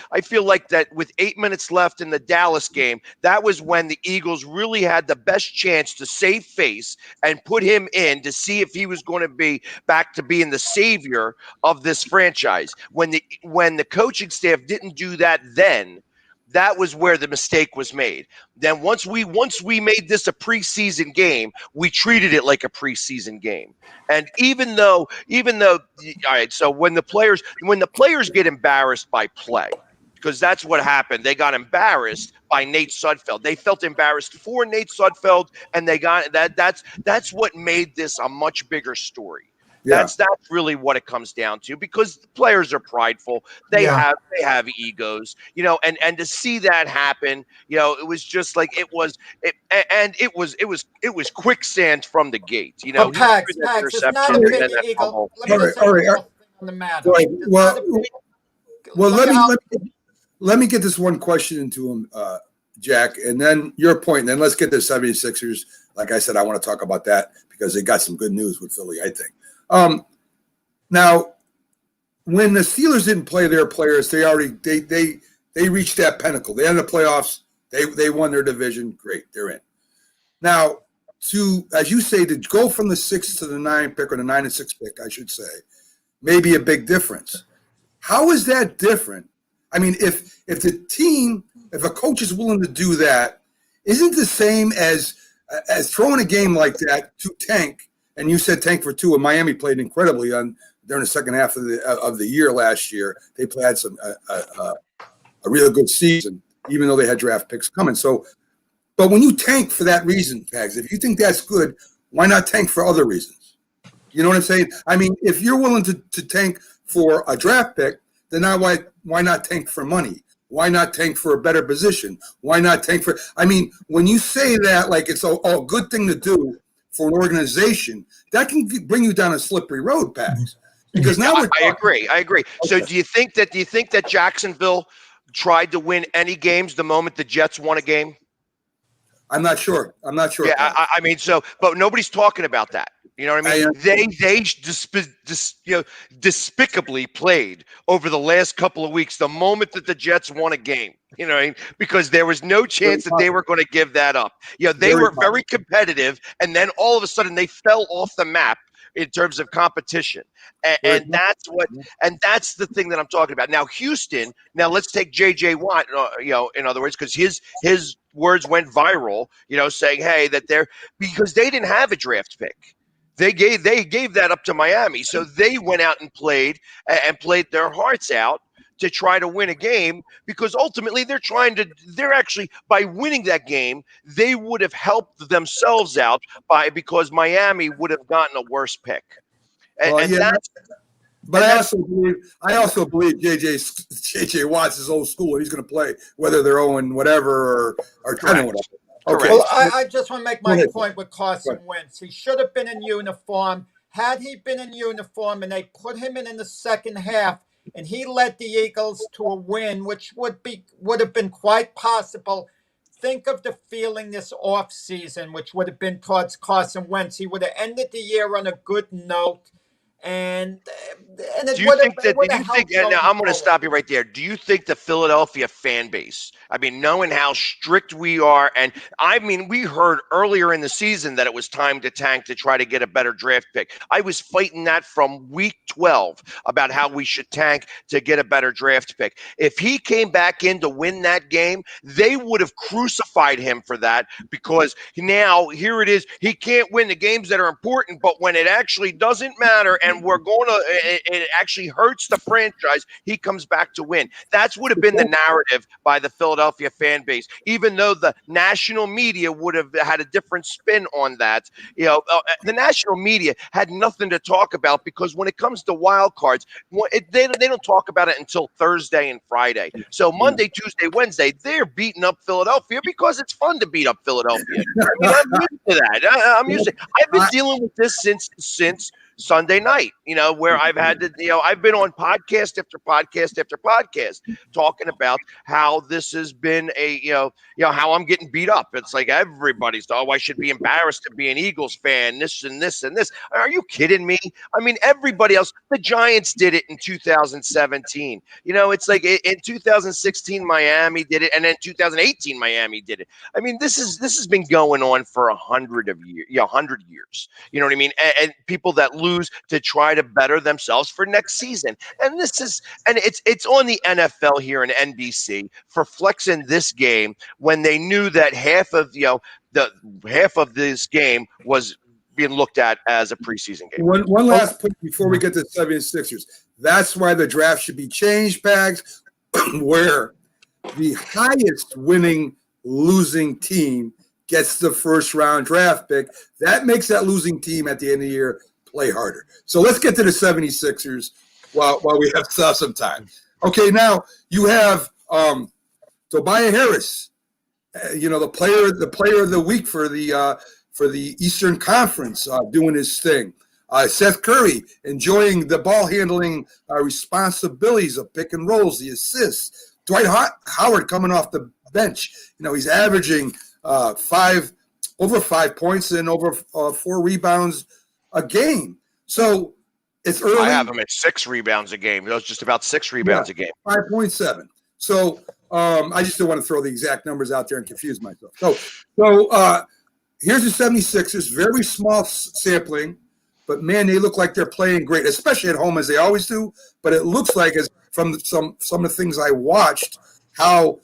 that with 8 minutes left in the Dallas game, that was when the Eagles really had the best chance to save face and put him in to see if he was going to be back to being the savior of this franchise. When the coaching staff didn't do that then, that was where the mistake was made. Then once we made this a preseason game, we treated it like a preseason game. And even though, all right, so when the players get embarrassed by play, because that's what happened. They got embarrassed by Nate Sudfeld. They felt embarrassed for Nate Sudfeld, and they got that. That's what made this a much bigger story. Yeah. That's really what it comes down to, because the players are prideful. They Yeah. have egos, and to see that happen, it was just like it was quicksand from the gate. He But threw Pags, that it's not interception a and big then that Eagle. fumble. Let me just say one more thing on the matter. Right. It's Well, not a big- Well, look how- let me get this one question into him, Jack, and then your point, and then let's get the 76ers. Like I said, I want to talk about that because they got some good news with Philly, I think. Now, when the Steelers didn't play their players, they reached that pinnacle. They ended the playoffs. They won their division. Great, they're in. Now, as you say, to go from the 6 to the 9 pick, or the 9 and 6 pick, I should say, may be a big difference. How is that different? I mean, if a coach is willing to do that, isn't the same as throwing a game like that to tank? And you said tank for 2, and Miami played incredibly during the second half of the year last year. They had a real good season, even though they had draft picks coming. So, but when you tank for that reason, Pags, if you think that's good, why not tank for other reasons? You know what I'm saying? I mean, if you're willing to tank for a draft pick, then why not tank for money? Why not tank for a better position? Why not tank for? I mean, when you say that, like it's a good thing to do for an organization, that can bring you down a slippery road, Pags. Because now I agree. Okay. So do you think that Jacksonville tried to win any games the moment the Jets won a game? I'm not sure. Yeah, I mean, but nobody's talking about that. You know what I mean? They despicably played over the last couple of weeks the moment that the Jets won a game. You know what I mean? Because there was no chance that they were going to give that up. They were very competitive, and then all of a sudden they fell off the map in terms of competition. And that's the thing that I'm talking about. Now, Houston, let's take J.J. Watt, in other words, because his words went viral, saying, hey, because they didn't have a draft pick. They gave that up to Miami. So they went out and played their hearts out to try to win a game, because ultimately they're actually, by winning that game, they would have helped themselves out because Miami would have gotten a worse pick. But I also believe JJ Watts is old school. He's going to play whether they're 0 whatever or 10 whatever. Okay. Well, I just want to make my point with Carson Wentz. He should have been in uniform. Had he been in uniform and they put him in the second half, and he led the Eagles to a win, which would have been quite possible. Think of the feeling this offseason, which would have been towards Carson Wentz. He would have ended the year on a good note. And it do you would think have, that? would Do have you think? helped Now I'm going to going stop you right there. Do you think the Philadelphia fan base? I mean, knowing how strict we are, and I mean, we heard earlier in the season that it was time to tank to try to get a better draft pick. I was fighting that from week 12 about how we should tank to get a better draft pick. If he came back in to win that game, they would have crucified him for that, because now here it is. He can't win the games that are important, but when it actually doesn't matter, and it actually hurts the franchise, he comes back to win. That's would have been the narrative by the Philadelphia fan base, even though the national media would have had a different spin on that. The national media had nothing to talk about, because when it comes to wild cards, they don't talk about it until Thursday and Friday. So Monday, Tuesday, Wednesday, they're beating up Philadelphia because it's fun to beat up Philadelphia. I mean, I'm used to that. I'm used to. I've been dealing with this since Sunday night, where I've had to, I've been on podcast after podcast after podcast talking about how this has been how I'm getting beat up. It's like everybody's, I should be embarrassed to be an Eagles fan, this and this and this. Are you kidding me? I mean, everybody else, the Giants did it in 2017. It's like in 2016, Miami did it. And then 2018, Miami did it. I mean, this has been going on for 100 years. You know what I mean? And people that lose to try to better themselves for next season. And it's on the NFL here in NBC for flexing this game when they knew that half of this game was being looked at as a preseason game. One last point before we get to 76ers. That's why the draft should be changed, Pags. where the highest winning losing team gets the first round draft pick. That makes that losing team at the end of the year play harder. So let's get to the 76ers while we have some time. Okay, now you have Tobias Harris, the player of the week for the Eastern Conference, doing his thing. Seth Curry enjoying the ball handling responsibilities of pick and rolls, the assists. Dwight Howard coming off the bench. He's averaging over 5 points and over 4 rebounds a game. So it's early. I have him at 6 rebounds a game. That was just about 6 rebounds a game. 5.7. So I just don't want to throw the exact numbers out there and confuse myself. So here's the 76ers, very small sampling, but man, they look like they're playing great, especially at home as they always do. But it looks like, as from some of the things I watched, how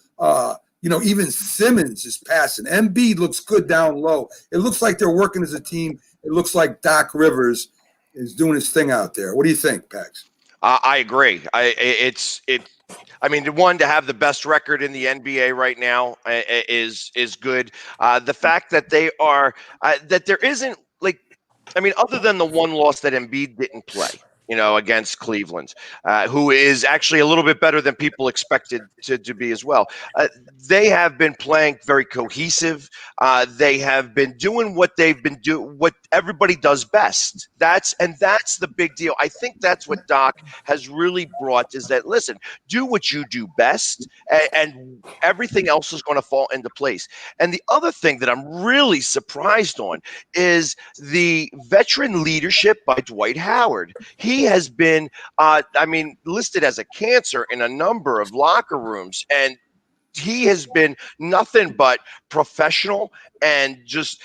even Simmons is passing. Embiid looks good down low. It looks like they're working as a team. It looks like Doc Rivers is doing his thing out there. What do you think, Pax? I agree. The one to have the best record in the NBA right now is good. The fact that they are that there isn't other than the one loss that Embiid didn't play, against Cleveland, who is actually a little bit better than people expected to be as well. They have been playing very cohesive. They have been doing what they've been doing, what everybody does best. That's the big deal. I think that's what Doc has really brought, is that, listen, do what you do best, and everything else is going to fall into place. And the other thing that I'm really surprised on is the veteran leadership by Dwight Howard. He has been, listed as a cancer in a number of locker rooms, and he has been nothing but professional and just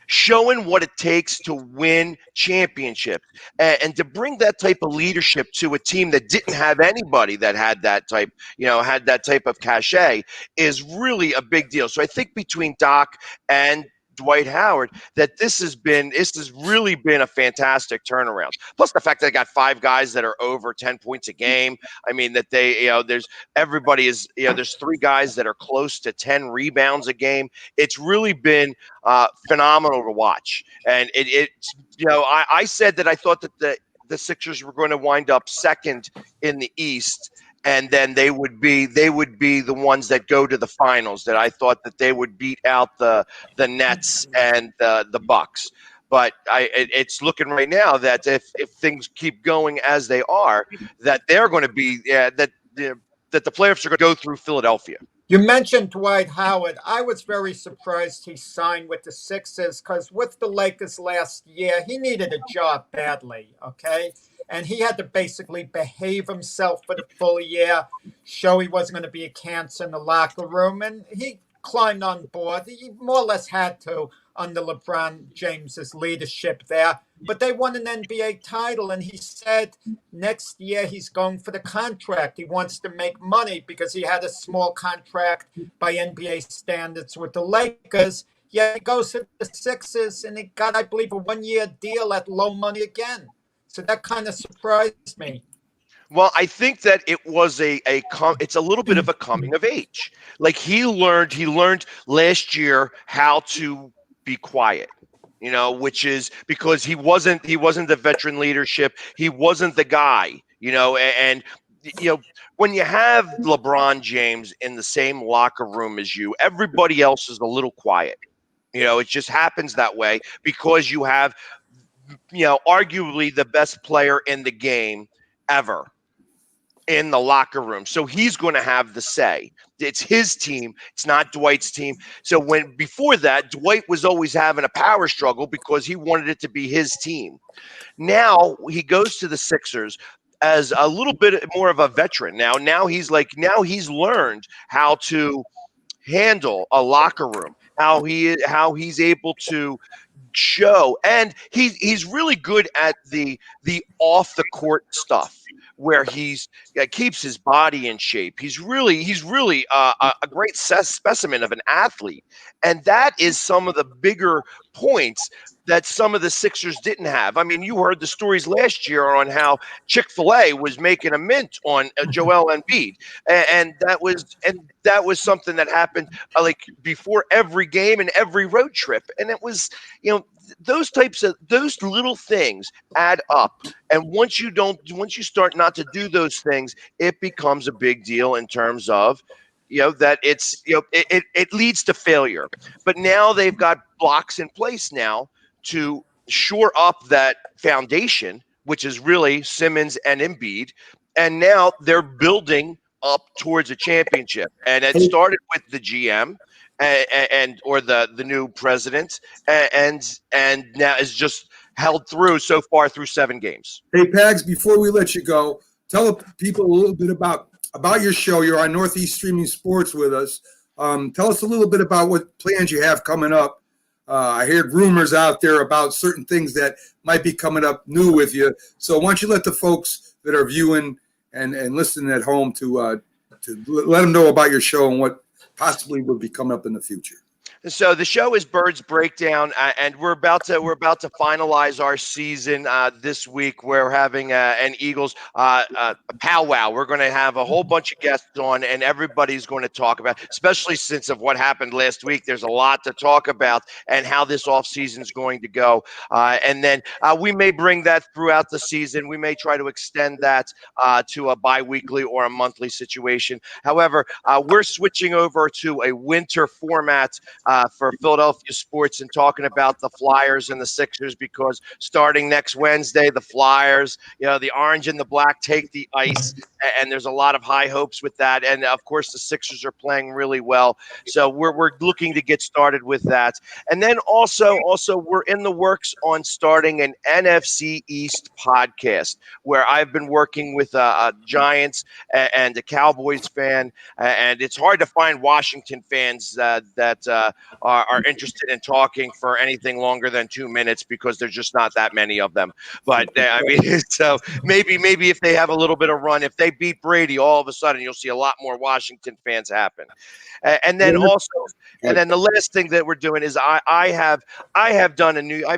showing what it takes to win championships, and to bring that type of leadership to a team that didn't have anybody that had that type of cachet is really a big deal. So I think between Doc and Dwight Howard, that this has really been a fantastic turnaround. Plus the fact that they got 5 guys that are over 10 points a game. That there's 3 guys that are close to 10 rebounds a game. It's really been phenomenal to watch. And I said that I thought that the Sixers were going to wind up second in the East, and then they would be the ones that go to the finals. That I thought that they would beat out the Nets and the Bucks. But it's looking right now that if things keep going as they are, that they're going to be that the playoffs are going to go through Philadelphia. You mentioned Dwight Howard. I was very surprised he signed with the Sixers, because with the Lakers last year, he needed a job badly, okay? And he had to basically behave himself for the full year, show he wasn't going to be a cancer in the locker room, and he climbed on board. He more or less had to under LeBron James's leadership there. But they won an NBA title, and he said next year he's going for the contract. He wants to make money because he had a small contract by NBA standards with the Lakers. Yeah, he goes to the Sixers, and he got, I believe, a 1-year deal at low money again. So that kind of surprised me. Well, I think that it was it's a little bit of a coming of age. Like he learned last year how to be quiet, which is because he wasn't the veteran leadership. He wasn't the guy, and when you have LeBron James in the same locker room as you, everybody else is a little quiet. It just happens that way because you have, arguably the best player in the game ever in the locker room. So he's going to have the say. It's his team. It's not Dwight's team. So before that, Dwight was always having a power struggle because he wanted it to be his team. Now he goes to the Sixers as a little bit more of a veteran. Now he's learned how to handle a locker room, how he's able to show, and he's really good at the off the court stuff, where he's keeps his body in shape. He's really a great specimen of an athlete, and that is some of the bigger points that some of the Sixers didn't have. I mean, you heard the stories last year on how Chick-fil-A was making a mint on Joel Embiid, and that was something that happened like before every game and every road trip, and it was, those little things add up. And once you start not to do those things, it becomes a big deal in terms of, that it leads to failure. But now they've got blocks in place now to shore up that foundation, which is really Simmons and Embiid. And now they're building up towards a championship. And it started with the GM or the new president, and now is just held through so far through 7 games. Hey, Pags, before we let you go, tell people a little bit about your show. You're on Northeast Streaming Sports with us. Tell us a little bit about what plans you have coming up. I heard rumors out there about certain things that might be coming up new with you. So why don't you let the folks that are viewing and listening at home to let them know about your show and what possibly would be coming up in the future. So the show is Birds Breakdown, and we're about to finalize our season this week. We're having an Eagles powwow. We're going to have a whole bunch of guests on, and everybody's going to talk about, especially since of what happened last week. There's a lot to talk about and how this offseason is going to go. And then we may bring that throughout the season. We may try to extend that to a bi-weekly or a monthly situation. However, we're switching over to a winter format for Philadelphia sports and talking about the Flyers and the Sixers, because starting next Wednesday, the Flyers, the orange and the black take the ice, and there's a lot of high hopes with that. And of course, the Sixers are playing really well, so we're looking to get started with that. And then also we're in the works on starting an NFC East podcast where I've been working with a Giants and a Cowboys fan, and it's hard to find Washington fans that are interested in talking for anything longer than 2 minutes, because there's just not that many of them. But I mean, so maybe if they have a little bit of run, if they beat Brady, all of a sudden you'll see a lot more Washington fans happen. And then the last thing that we're doing is I've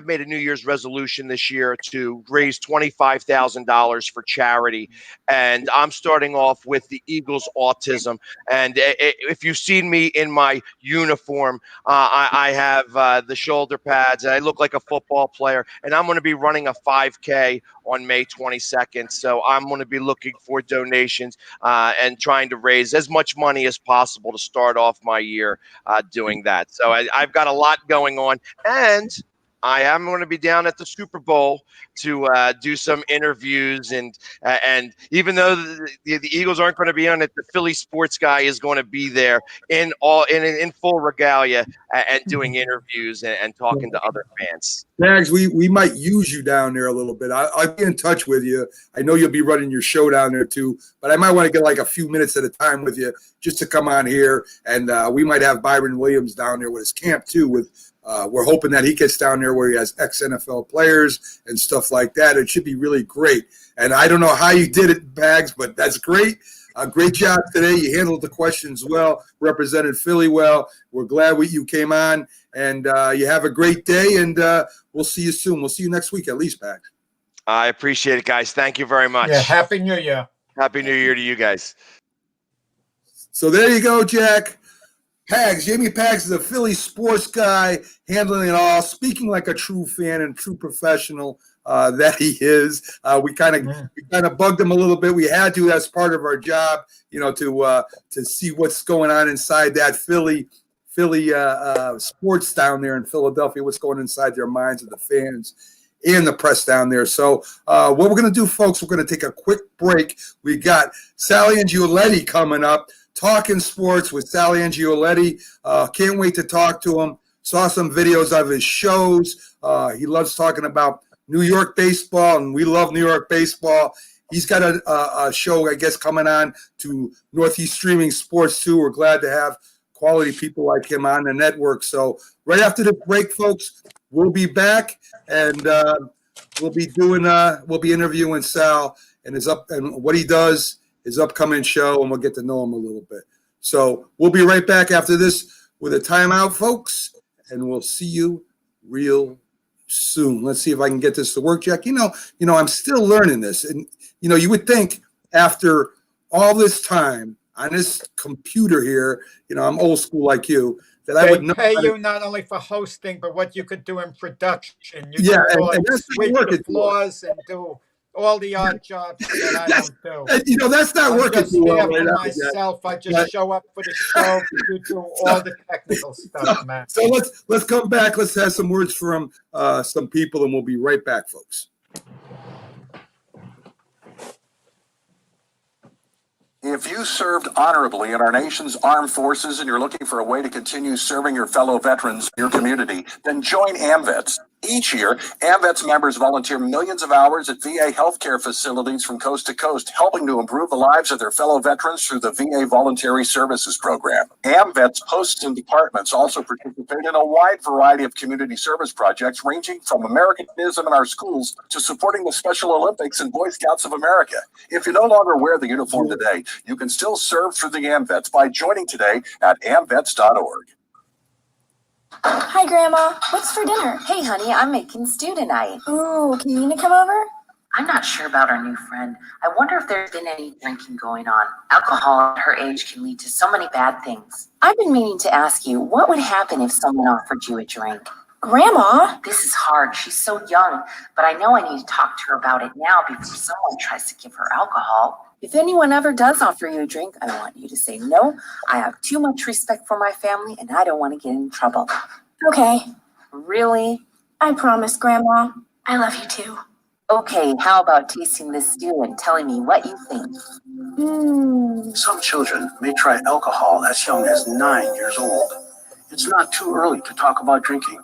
made a New Year's resolution this year to raise $25,000 for charity, and I'm starting off with the Eagles Autism. And if you've seen me in my uniform, I have the shoulder pads, and I look like a football player, and I'm going to be running a 5K on May 22nd. So I'm going to be looking for donations and trying to raise as much money as possible to start off my year doing that. So I've got a lot going on, and I am going to be down at the Super Bowl to do some interviews, and even though the Eagles aren't going to be on it, the Philly sports guy is going to be there in full regalia and doing interviews and talking to other fans. Mags, we might use you down there a little bit. I'll be in touch with you. I know you'll be running your show down there too, but I might want to get like a few minutes at a time with you just to come on here, and we might have Byron Williams down there with his camp too. We're hoping that he gets down there where he has ex-NFL players and stuff like that. It should be really great. And I don't know how you did it, Bags, but that's great. Great job today. You handled the questions well, represented Philly well. We're glad you came on, and you have a great day, and we'll see you soon. We'll see you next week at least, Bags. I appreciate it, guys. Thank you very much. Yeah, Happy New Year. Happy New Year to you guys. So there you go, Jack. Pags, Jamie Pags is a Philly sports guy, handling it all, speaking like a true fan and true professional that he is. We kind of bugged him a little bit. We had to, as part of our job, to see what's going on inside that Philly sports down there in Philadelphia, what's going inside their minds of the fans and the press down there. So what we're going to do, folks, we're going to take a quick break. We got Sal Anioletti coming up, talking sports with Sal Anioletti. Can't wait to talk to him. Saw some videos of his shows. He loves talking about New York baseball, and we love New York baseball. He's got a show, I guess, coming on to Northeast Streaming Sports, too. We're glad to have quality people like him on the network. So right after the break, folks, we'll be back, and we'll be interviewing Sal and what he does, his upcoming show, and we'll get to know him a little bit. So we'll be right back after this with a timeout, folks, and we'll see you real soon. Let's see if I can get this to work, Jack. You know, I'm still learning this. And, you would think after all this time on this computer here, I'm old school like you, that I They would know. pay you not only for hosting, but what you could do in production. You Yeah, can go and that's sweep not the working. floors and do all the odd jobs that I Yes. don't do. And, that's not I'm working just too well here right for now, myself. I just But- show up for the show. You do all the technical stuff, man. So let's come back. Let's have some words from some people, and we'll be right back, folks. If you served honorably in our nation's armed forces and you're looking for a way to continue serving your fellow veterans in your community, then join AMVETS. Each year, AMVETS members volunteer millions of hours at VA healthcare facilities from coast to coast, helping to improve the lives of their fellow veterans through the VA Voluntary Services Program. AMVETS posts and departments also participate in a wide variety of community service projects, ranging from Americanism in our schools to supporting the Special Olympics and Boy Scouts of America. If you no longer wear the uniform today, you can still serve through the AMVETS by joining today at amvets.org. Hi, Grandma. What's for dinner? Hey, honey, I'm making stew tonight. Ooh, can Nina come over? I'm not sure about our new friend. I wonder if there's been any drinking going on. Alcohol at her age can lead to so many bad things. I've been meaning to ask you, what would happen if someone offered you a drink? Grandma? This is hard. She's so young, but I know I need to talk to her about it now before someone tries to give her alcohol. If anyone ever does offer you a drink, I want you to say no. I have too much respect for my family, and I don't want to get in trouble. Okay. Really? I promise, Grandma. I love you too. Okay, how about tasting this stew and telling me what you think? Some children may try alcohol as young as 9 years old. It's not too early to talk about drinking.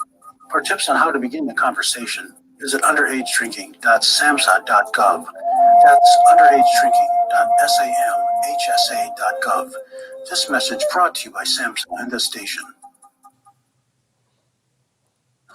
For tips on how to begin the conversation, visit underagedrinking.samhsa.gov. That's underagedrinking.samhsa.gov. This message brought to you by SAMHSA and this station.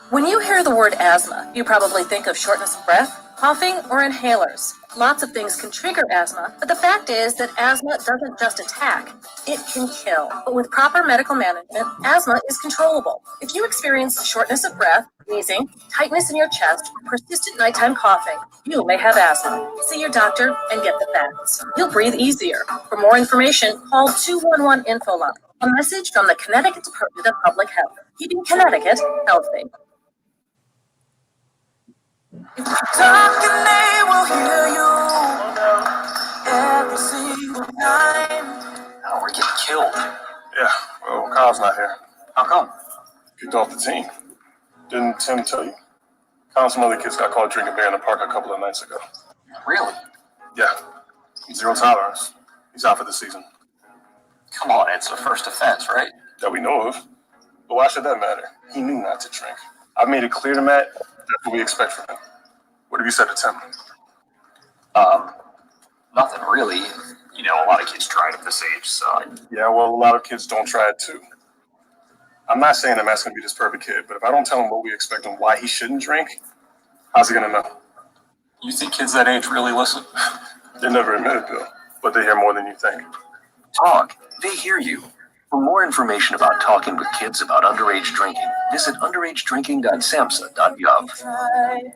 When you hear the word asthma, you probably think of shortness of breath, coughing, or inhalers. Lots of things can trigger asthma, but the fact is that asthma doesn't just attack, it can kill. But with proper medical management, asthma is controllable. If you experience shortness of breath, wheezing, tightness in your chest, or persistent nighttime coughing, you may have asthma. See your doctor and get the facts. You'll breathe easier. For more information, call 211 InfoLine. A message from the Connecticut Department of Public Health, keeping Connecticut healthy. Talking, they will hear you every single time. Oh, we're getting killed. Yeah, well, Kyle's not here. How come? Kicked off the team. Didn't Tim tell you? Kyle and some other kids got caught drinking beer in the park a couple of nights ago. Really? Yeah, 0 tolerance. He's out for the season. Come on, it's a first offense, right? That we know of. But why should that matter? He knew not to drink. I've made it clear to Matt that's what we expect from him. What have you said to Tim? Nothing really. You know, a lot of kids try it at this age, so. Yeah, well, a lot of kids don't try it too. I'm not saying that Matt's going to be this perfect kid, but if I don't tell him what we expect and why he shouldn't drink, how's he going to know? You think kids that age really listen? They never admit it, though, but they hear more than you think. Talk. They hear you. For more information about talking with kids about underage drinking, visit underagedrinking.samhsa.gov.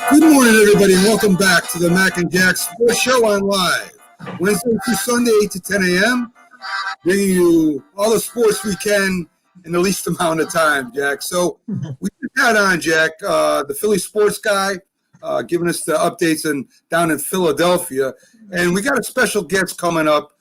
Good morning, everybody, and welcome back to the Mac and Jack Sports Show on live. Wednesday through Sunday, 8 to 10 a.m., bringing you all the sports we can in the least amount of time, Jack. So we had on, Jack, the Philly sports guy, giving us the updates down in Philadelphia. And we got a special guest coming up.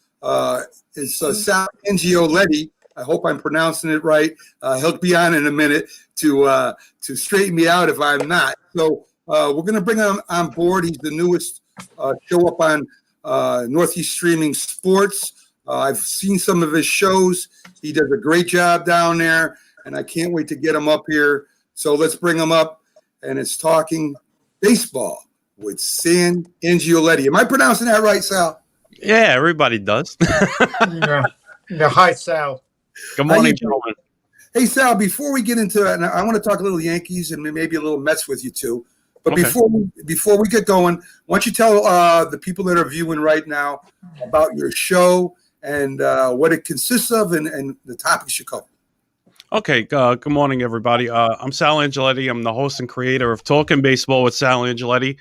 It's Sal Anioletti. I hope I'm pronouncing it right. He'll be on in a minute to straighten me out if I'm not. So we're going to bring him on board. He's the newest show up on Northeast Streaming Sports. I've seen some of his shows. He does a great job down there, and I can't wait to get him up here. So let's bring him up and it's Talking Baseball with Sal Anioletti. Am I pronouncing that right, Sal? Yeah, everybody does. Yeah. Hi, Sal. Good morning, gentlemen. Hey, Sal, before we get into it, and I want to talk a little Yankees and maybe a little Mets with you too. But Okay. before we get going, why don't you tell the people that are viewing right now about your show and what it consists of and the topics you cover. Okay, good morning, everybody. I'm Sal Anioletti. I'm the host and creator of Talking Baseball with Sal Anioletti.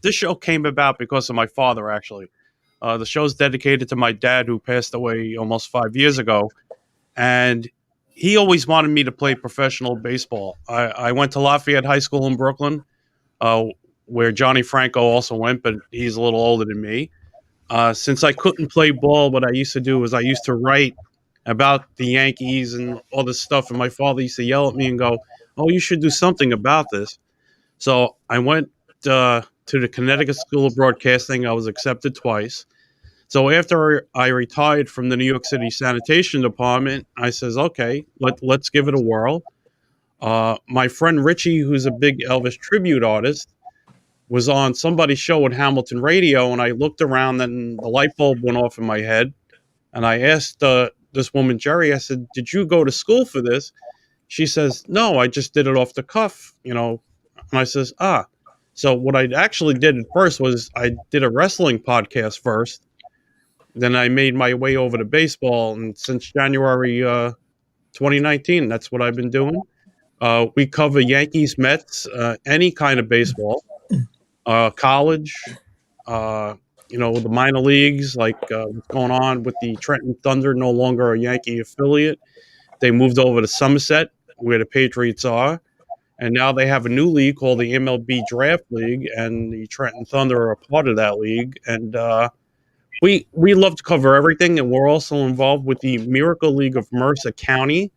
This show came about because of my father, actually. The show's dedicated to my dad, who passed away almost 5 years ago. And he always wanted me to play professional baseball. I went to Lafayette High School in Brooklyn, where Johnny Franco also went, but he's a little older than me. Since I couldn't play ball, what I used to do was I used to write about the Yankees and all this stuff, and my father used to yell at me and go, "Oh, you should do something about this." So I went to the Connecticut School of Broadcasting. I was accepted twice. So after I retired from the New York City Sanitation Department, I says, okay, let's give it a whirl. My friend Richie, who's a big Elvis tribute artist, was on somebody's show at Hamilton Radio, and I looked around and the light bulb went off in my head. And I asked this woman, Jerry, I said, did you go to school for this? She says, no, I just did it off the cuff, And I says, So what I actually did at first was I did a wrestling podcast first. Then I made my way over to baseball. And since January 2019, that's what I've been doing. We cover Yankees, Mets, any kind of baseball, college, the minor leagues, like what's going on with the Trenton Thunder, no longer a Yankee affiliate. They moved over to Somerset, where the Patriots are. And now they have a new league called the MLB Draft League, and the Trenton Thunder are a part of that league. And we love to cover everything, and we're also involved with the Miracle League of Mercer County.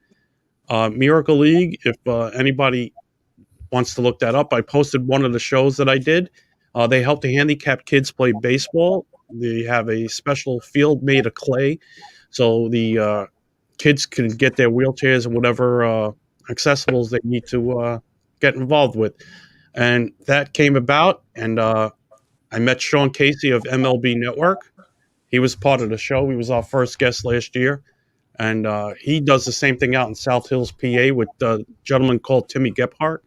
Miracle League, if anybody wants to look that up, I posted one of the shows that I did. They help the handicapped kids play baseball. They have a special field made of clay, so the kids can get their wheelchairs and whatever accessibles they need to get involved with. And that came about, and I met Sean Casey of MLB Network. He was part of the show. He was our first guest last year. And he does the same thing out in South Hills, PA, with a gentleman called Timmy Gephardt.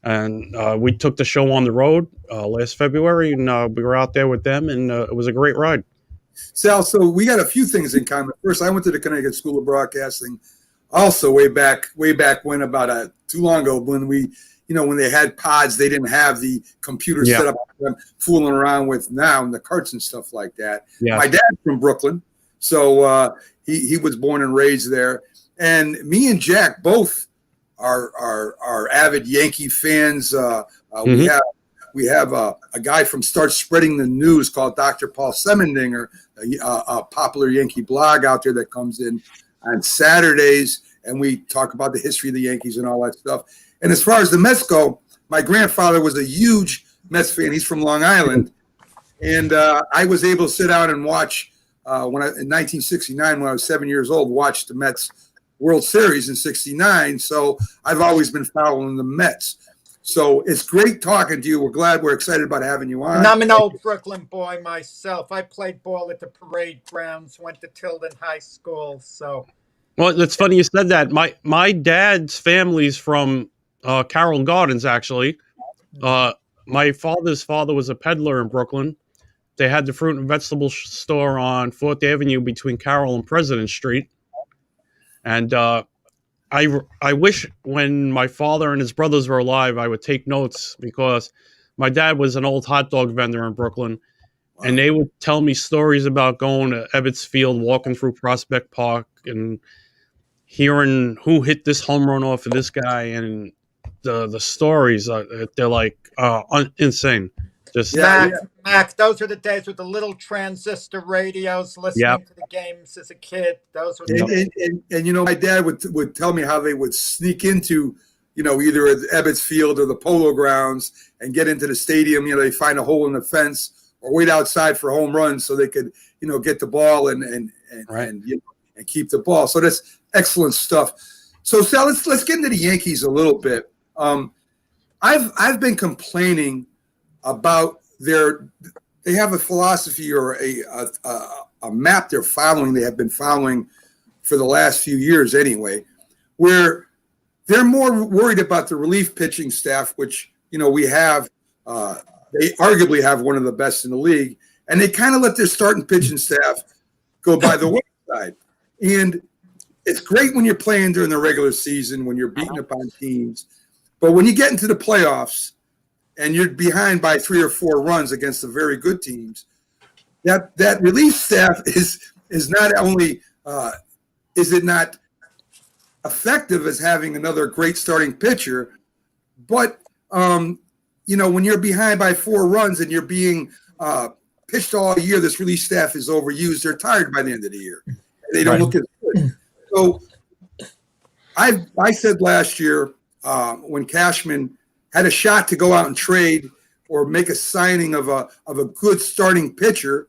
And we took the show on the road last February, and we were out there with them, and it was a great ride. Sal, so we got a few things in common. First, I went to the Connecticut School of Broadcasting also way back when, about too long ago, when when they had pods, they didn't have the computer set up for them fooling around with now and the carts and stuff like that. Yeah. My dad's from Brooklyn, so he was born and raised there. And me and Jack both are avid Yankee fans. We have a guy from Start Spreading the News called Dr. Paul Semendinger, a popular Yankee blog out there that comes in on Saturdays, and we talk about the history of the Yankees and all that stuff. And as far as the Mets go, my grandfather was a huge Mets fan. He's from Long Island. And I was able to sit down and watch, in 1969, when I was 7 years old, watch the Mets World Series in 69. So I've always been following the Mets. So it's great talking to you. We're excited about having you on. And I'm an old Brooklyn boy myself. I played ball at the parade grounds, went to Tilden High School. So, well, it's funny you said that. My dad's family's from Carroll Gardens, actually. My father's father was a peddler in Brooklyn. They had the fruit and vegetable store on 4th Avenue between Carroll and President Street. And I wish when my father and his brothers were alive, I would take notes, because my dad was an old hot dog vendor in Brooklyn. Wow. And they would tell me stories about going to Ebbets Field, walking through Prospect Park, and hearing who hit this home run off of this guy. And the stories, they're like insane. Just Mac, those were the days with the little transistor radios, listening to the games as a kid. Those were the days. And my dad would tell me how they would sneak into, either at Ebbets Field or the Polo Grounds and get into the stadium. They find a hole in the fence or wait outside for home runs so they could, get the ball and keep the ball. So that's excellent stuff. So Sal, let's get into the Yankees a little bit. I've been complaining about they have a philosophy or a map they're following. They have been following for the last few years anyway, where they're more worried about the relief pitching staff, which we have. They arguably have one of the best in the league, and they kind of let their starting pitching staff go by the wayside. And it's great when you're playing during the regular season, when you're beating up on teams. But when you get into the playoffs and you're behind by 3 or 4 runs against the very good teams, that relief staff is not only is it not effective as having another great starting pitcher, but when you're behind by 4 runs and you're being pitched all year, this relief staff is overused. They're tired by the end of the year. They don't look as good. So I said last year when Cashman had a shot to go out and trade or make a signing of a good starting pitcher,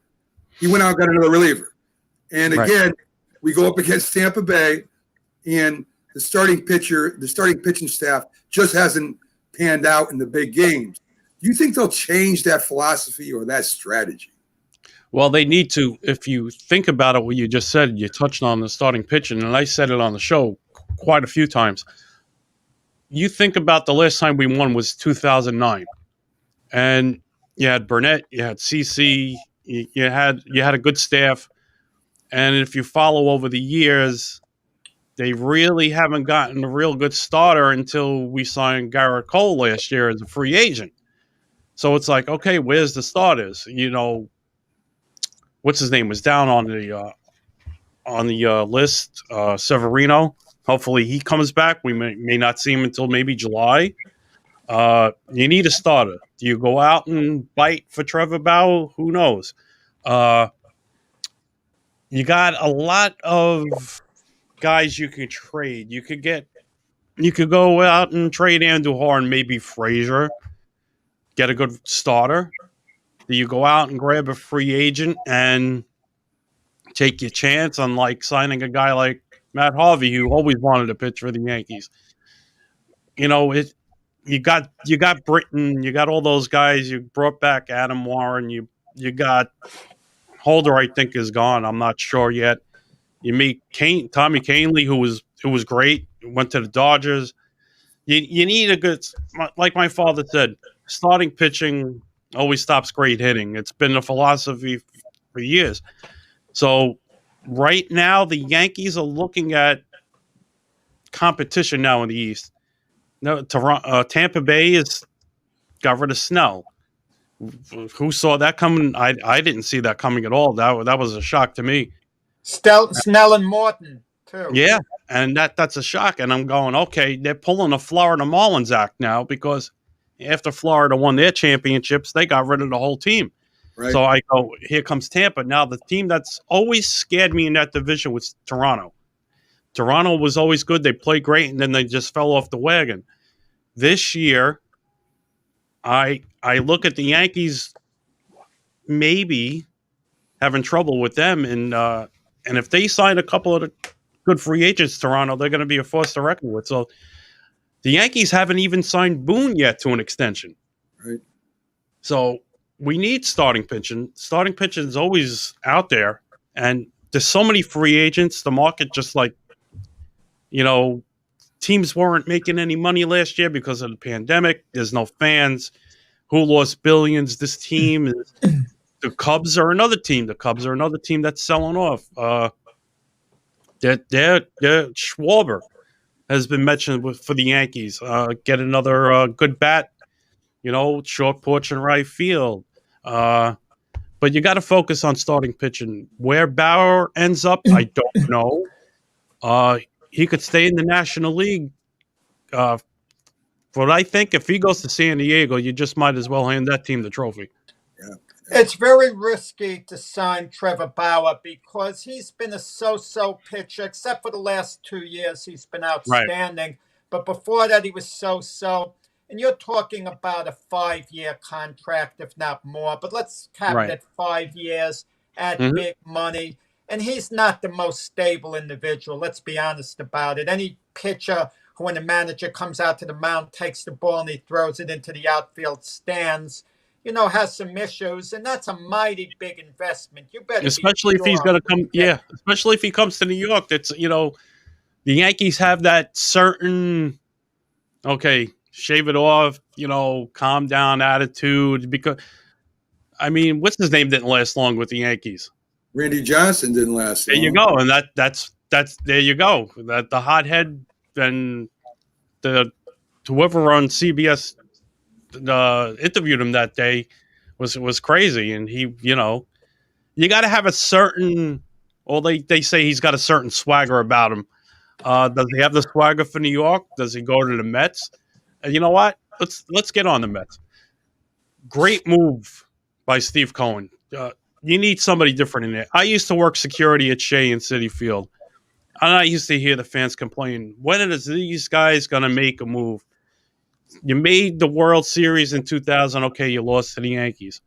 he went out and got another reliever. And again, we go up against Tampa Bay, and the starting pitching staff just hasn't panned out in the big games. Do you think they'll change that philosophy or that strategy? Well, they need to. If you think about it, what you just said, you touched on the starting pitching, and I said it on the show quite a few times. You think about the last time we won was 2009, and you had Burnett, you had CC, you had a good staff, and if you follow over the years, they really haven't gotten a real good starter until we signed Garrett Cole last year as a free agent. So it's like, okay, where's the starters? What's his name was down on the list, Severino. Hopefully he comes back. We may not see him until maybe July. You need a starter. Do you go out and bite for Trevor Bauer? Who knows? You got a lot of guys you can trade. You could go out and trade Andujar and maybe Frazier, get a good starter. Do you go out and grab a free agent and take your chance on like signing a guy like Matt Harvey, who always wanted to pitch for the Yankees? You got Britton, you got all those guys. You brought back Adam Warren. You got Holder, I think, is gone. I'm not sure yet. You meet Tommy Kahnle, who was great. Went to the Dodgers. You need a good, like my father said, starting pitching always stops great hitting. It's been a philosophy for years. So right now, the Yankees are looking at competition now in the East. No, Tampa Bay has got rid of Snell. Who saw that coming? I didn't see that coming at all. That was a shock to me. Snell and Morton too. Yeah, and that's a shock. And I'm going, okay, they're pulling a Florida Marlins act now, because after Florida won their championships, they got rid of the whole team. Right. So I go, here comes Tampa. Now, the team that's always scared me in that division was Toronto. Toronto was always good. They played great, and then they just fell off the wagon. This year, I look at the Yankees maybe having trouble with them, and if they sign a couple of the good free agents, Toronto, they're going to be a force to reckon with. So the Yankees haven't even signed Boone yet to an extension. Right. So we need starting pitching. Starting pitching is always out there, and there's so many free agents. The market just teams weren't making any money last year because of the pandemic. There's no fans. Who lost billions? This team is. The Cubs are another team. The Cubs are another team that's selling off. Schwarber has been mentioned for the Yankees. Get another good bat, short porch and right field. But you got to focus on starting pitching. Where Bauer ends up, I don't know. He could stay in the National League. But I think if he goes to San Diego, you just might as well hand that team the trophy. Yeah. It's very risky to sign Trevor Bauer because he's been a so-so pitcher, except for the last 2 years. He's been outstanding. Right. But before that, he was so-so. And you're talking about a 5-year contract, if not more. But let's cap it at 5 years at big money. And he's not the most stable individual. Let's be honest about it. Any pitcher who, when the manager comes out to the mound, takes the ball and he throws it into the outfield stands, has some issues, and that's a mighty big investment. You better Especially be if he's sure. going to come. Yeah, especially if he comes to New York. That's the Yankees have that certain shave it off, calm down attitude. Because what's his name didn't last long with the Yankees. Randy Johnson didn't last long. There you go, and that's there you go. That the hothead and the whoever on CBS interviewed him that day was crazy, and he you got to have a certain. Well, they say he's got a certain swagger about him. Does he have the swagger for New York? Does he go to the Mets? And you know what? Let's get on the Mets. Great move by Steve Cohen. You need somebody different in there. I used to work security at Shea and City Field, and I used to hear the fans complain, when are these guys going to make a move? You made the World Series in 2000. Okay, you lost to the Yankees.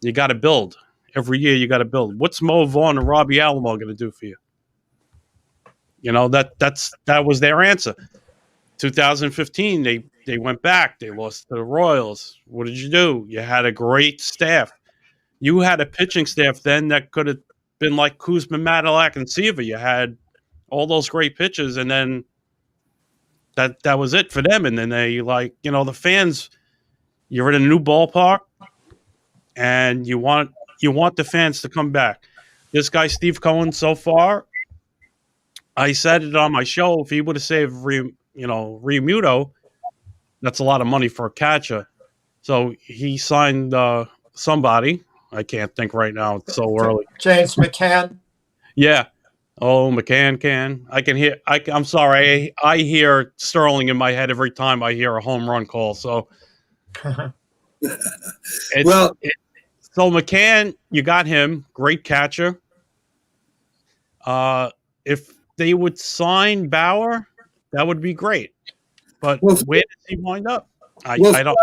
You got to build. Every year you got to build. What's Mo Vaughn and Robbie Alomar going to do for you? That was their answer. 2015, they went back. They lost to the Royals. What did you do? You had a great staff. You had a pitching staff then that could have been like Kuzma, Madalak, and Seaver. You had all those great pitchers, and then that was it for them. And then they the fans. You're in a new ballpark, and you want the fans to come back. This guy Steve Cohen, so far, I said it on my show. If he would have saved Realmuto, that's a lot of money for a catcher. So he signed somebody. I can't think right now. It's so early. James McCann. Yeah. Oh, McCann can. I can hear. I'm sorry. I hear Sterling in my head every time I hear a home run call. So, so McCann, you got him. Great catcher. If they would sign Bauer, that would be great. But where does he wind up? I don't.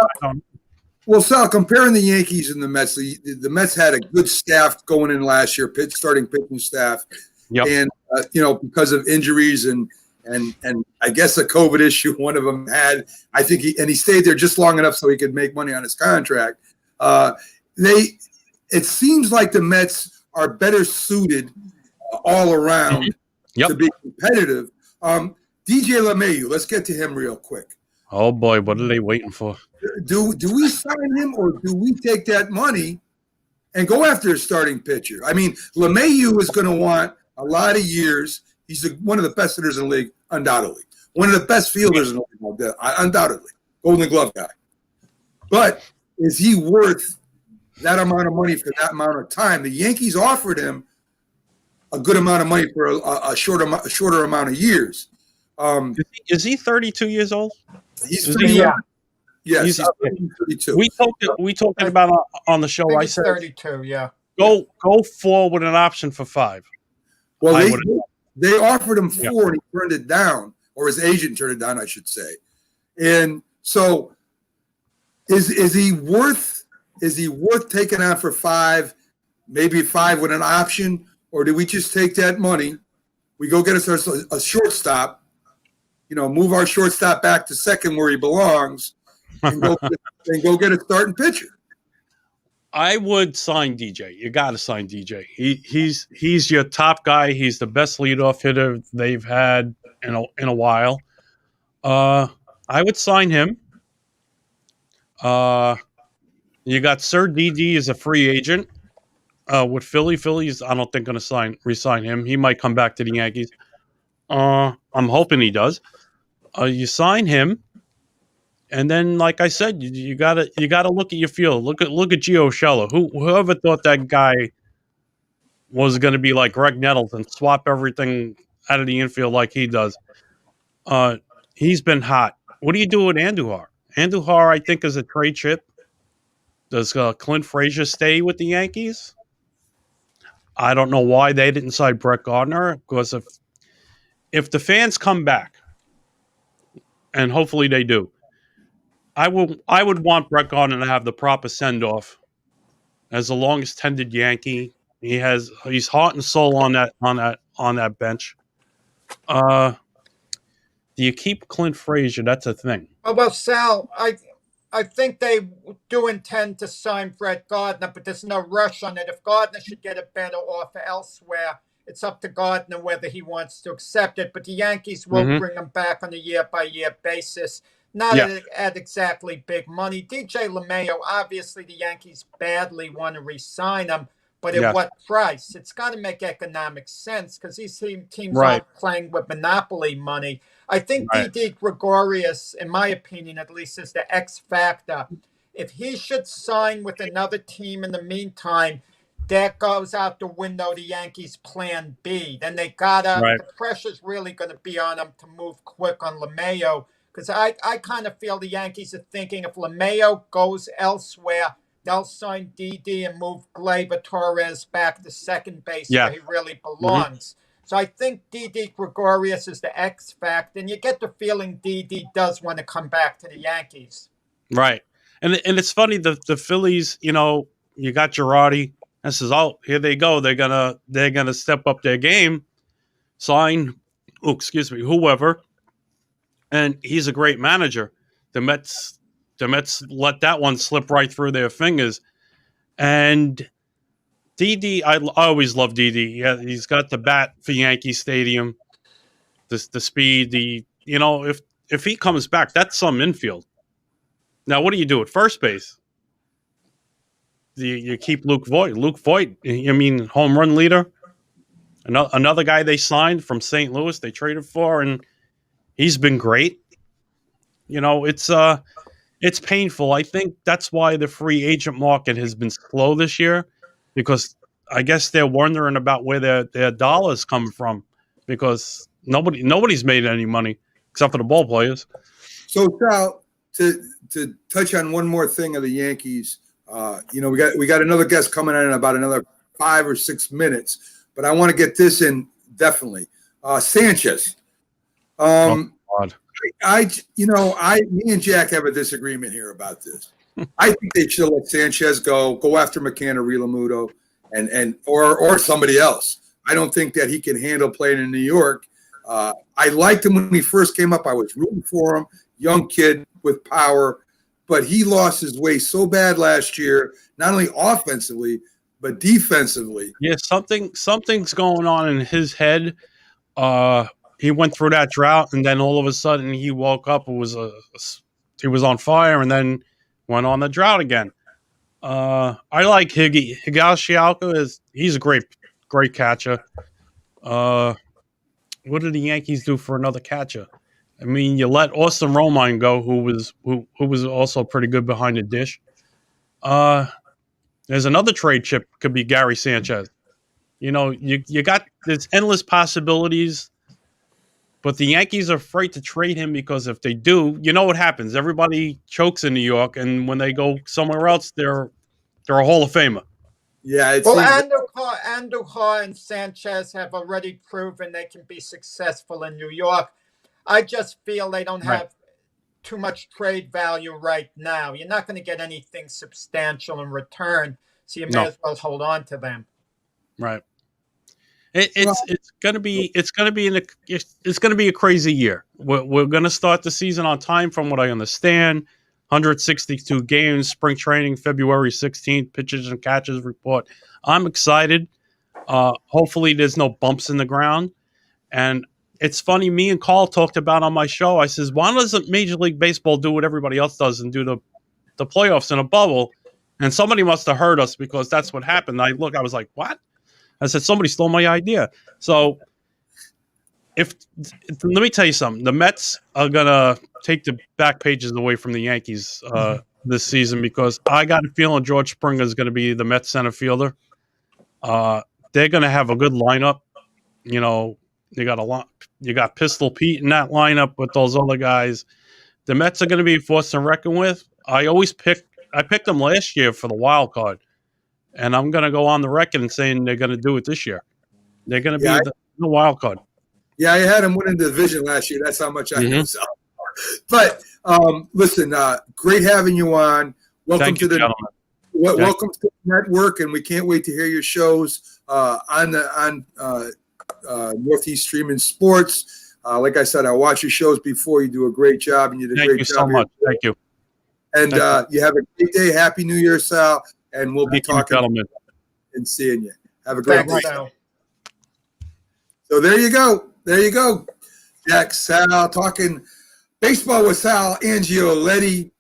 Well, Sal, comparing the Yankees and the Mets, the Mets had a good staff going in last year, starting pitching staff, and because of injuries and I guess a COVID issue, one of them had. I think he stayed there just long enough so he could make money on his contract. It seems like the Mets are better suited all around to be competitive. DJ LeMahieu, let's get to him real quick. Oh boy, what are they waiting for? Do we sign him, or do we take that money and go after a starting pitcher? LeMahieu is going to want a lot of years. He's one of the best hitters in the league, undoubtedly. One of the best fielders in the league, undoubtedly. Golden Glove guy. But is he worth that amount of money for that amount of time? The Yankees offered him a good amount of money for a shorter amount of years. Is he 32 years old? He's 32. Yes, he's 32. We talking about on the show. I said 32. Yeah. Go 4 with an option for 5. Well, they offered him 4 and he turned it down, or his agent turned it down, I should say. And so, is he worth taking on for 5? Maybe 5 with an option, or do we just take that money? We go get us a shortstop. Move our shortstop back to second where he belongs, and go get a starting pitcher. I would sign DJ. You got to sign DJ. He's your top guy. He's the best leadoff hitter they've had in a while. I would sign him. You got Sir DD as a free agent with Philly. Philly's I don't think going to resign him. He might come back to the Yankees. I'm hoping he does. You sign him, and then, like I said, you gotta look at your field. Look at Gio Urshela. Whoever thought that guy was going to be like Greg Nettles and swap everything out of the infield like he does. He's been hot. What do you do with Andujar? Andujar, I think, is a trade chip. Does Clint Frazier stay with the Yankees? I don't know why they didn't sign Brett Gardner, because if the fans come back, and hopefully they do, I would want Brett Gardner to have the proper send off as the longest tenured Yankee. He's heart and soul on that bench. Do you keep Clint Frazier? That's a thing. Oh, well, Sal, I think they do intend to sign Brett Gardner, but there's no rush on it. If Gardner should get a better offer elsewhere, it's up to Gardner whether he wants to accept it. But the Yankees will bring him back on a year-by-year basis, not at exactly big money. DJ LeMayo, obviously the Yankees badly want to re-sign him, but at what price? It's got to make economic sense because these teams aren't playing with monopoly money. I think Didi Gregorius, in my opinion at least, is the X factor. If he should sign with another team in the meantime, that goes out the window, the Yankees' plan B. Then they the pressure's really going to be on them to move quick on LeMayo, because I kind of feel the Yankees are thinking if LeMayo goes elsewhere, they'll sign Didi and move Gleyber Torres back to second base where he really belongs. So I think Didi Gregorius is the X factor, and you get the feeling Didi does want to come back to the Yankees. Right. And it's funny, the Phillies, you got Girardi and says, oh, here they go. They're gonna step up their game, sign, whoever. And he's a great manager. The Mets let that one slip right through their fingers. And Didi, I always love Didi. Yeah, he's got the bat for Yankee Stadium, the speed. If he comes back, that's some infield. Now, what do you do at first base? You keep Luke Voigt. Luke Voigt, home run leader. Another guy they signed from St. Louis, they traded for, and he's been great. It's painful. I think that's why the free agent market has been slow this year, because I guess they're wondering about where their dollars come from, because nobody's made any money except for the ball players. So, Sal, to touch on one more thing of the Yankees, we got another guest coming in about another 5 or 6 minutes, but I want to get this in definitely. Sanchez. God. Me and Jack have a disagreement here about this. I think they should let Sanchez go after McCann or Realmuto or somebody else. I don't think that he can handle playing in New York. I liked him when he first came up. I was rooting for him, young kid with power, but he lost his way so bad last year, not only offensively, but defensively. Yeah, something's going on in his head. He went through that drought, and then all of a sudden he woke up. He was on fire, and then went on the drought again. I like Higashioka. He's a great catcher. What did the Yankees do for another catcher? You let Austin Romine go, who was also pretty good behind the dish. There's another trade chip, could be Gary Sanchez. You got there's endless possibilities. But the Yankees are afraid to trade him, because if they do, you know what happens. Everybody chokes in New York, and when they go somewhere else, they're a Hall of Famer. Yeah. Andujar and Sanchez have already proven they can be successful in New York. I just feel they don't have too much trade value right now. You're not going to get anything substantial in return, so you may as well hold on to them. Right. It's gonna be a crazy year. We're gonna start the season on time, from what I understand. 162 games, spring training, February 16th, pitchers and catchers report. I'm excited. Hopefully there's no bumps in the ground. And it's funny, me and Carl talked about on my show. I says, why doesn't Major League Baseball do what everybody else does and do the playoffs in a bubble? And somebody must have heard us, because that's what happened. I was like, what? I said, somebody stole my idea. So let me tell you something. The Mets are going to take the back pages away from the Yankees this season, because I got a feeling George Springer is going to be the Mets center fielder. They're going to have a good lineup. You got Pistol Pete in that lineup with those other guys. The Mets are going to be a force to reckon with. I picked them last year for the wild card. And I'm going to go on the record and saying they're going to do it this year. They're going to be the wild card. Yeah, I had them winning the division last year. That's how much I know. But listen, great having you on. Welcome to the network, and we can't wait to hear your shows on Northeast Streaming Sports. Like I said, I watch your shows before. You do a great job, and you did a Thank great you job. so much. Thank you. And Thank you have a great day. Happy New Year, Sal. And we'll be Thank you, talking gentlemen. and seeing you. Have a great Thanks, day. Sal. So there you go. There you go. Jack, Sal, talking baseball with Sal Anioletti,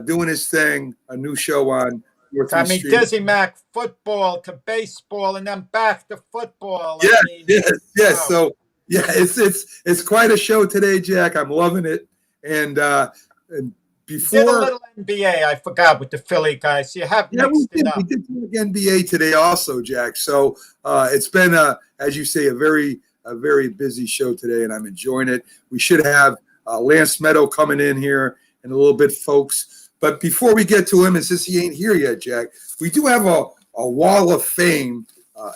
doing his thing, a new show on North I East mean, Street. Dizzy Mac, football to baseball and then back to football. Yeah, I mean, yes. wow. So yeah, it's quite a show today, Jack. I'm loving it. And You did a before little NBA, I forgot, with the Philly guys. You have yeah, mixed it up. we did talk NBA today also, Jack. So it's been as you say, a very busy show today, and I'm enjoying it. We should have Lance Meadow coming in here in a little bit, folks. But before we get to him, and since he ain't here yet, Jack, we do have a Wall of Fame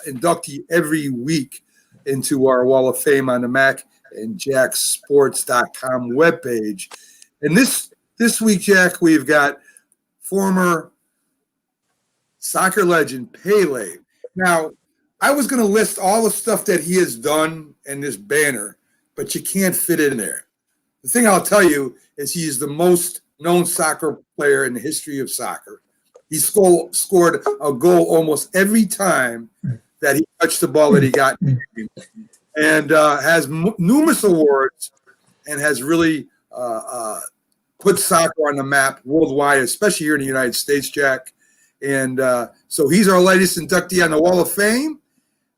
inductee every week into our Wall of Fame on the Mac and JackSports.com webpage. And this week, Jack, we've got former soccer legend Pele. Now, I was going to list all the stuff that he has done in this banner, but you can't fit it in there. The thing I'll tell you is he's the most known soccer player in the history of soccer. He scored a goal almost every time that he touched the ball that he got, and has numerous awards, and has really put soccer on the map worldwide, especially here in the United States, Jack. And so he's our latest inductee on the Wall of Fame,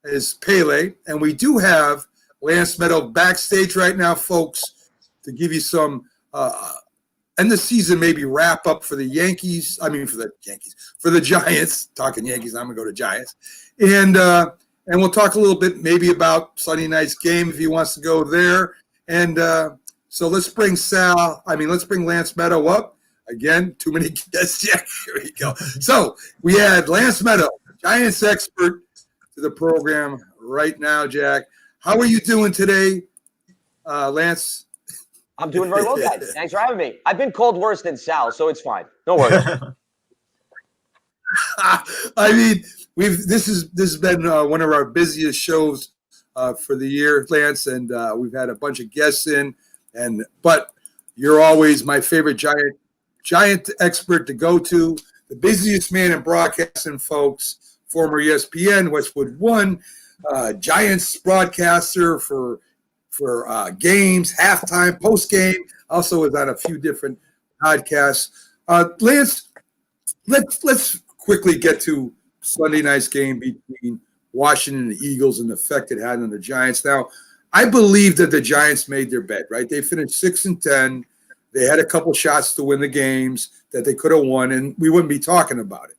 is Pele. And we do have Lance Meadow backstage right now, folks, to give you some end the season maybe wrap up for the Yankees. I mean, for the Giants. Talking Yankees, I'm going to go to Giants. And we'll talk a little bit maybe about Sunday night's game if he wants to go there. And so let's bring Lance Meadow up. Again, too many guests. Yeah, here we go. So we had Lance Meadow, Giants expert, to the program right now, Jack. How are you doing today, Lance? I'm doing very well, guys. Thanks for having me. I've been called worse than Sal, so it's fine. No worries. I mean, this has been one of our busiest shows for the year, Lance, and we've had a bunch of guests in, but you're always my favorite Giant expert to go to, the busiest man in broadcasting, folks, former ESPN, Westwood One, Giants broadcaster for games, halftime, post game. Also was on a few different podcasts. Lance, let's quickly get to Sunday night's game between Washington and the Eagles and the effect it had on the Giants. Now, I believe that the Giants made their bet, right? They finished 6-10. They had a couple shots to win the games that they could have won, and we wouldn't be talking about it.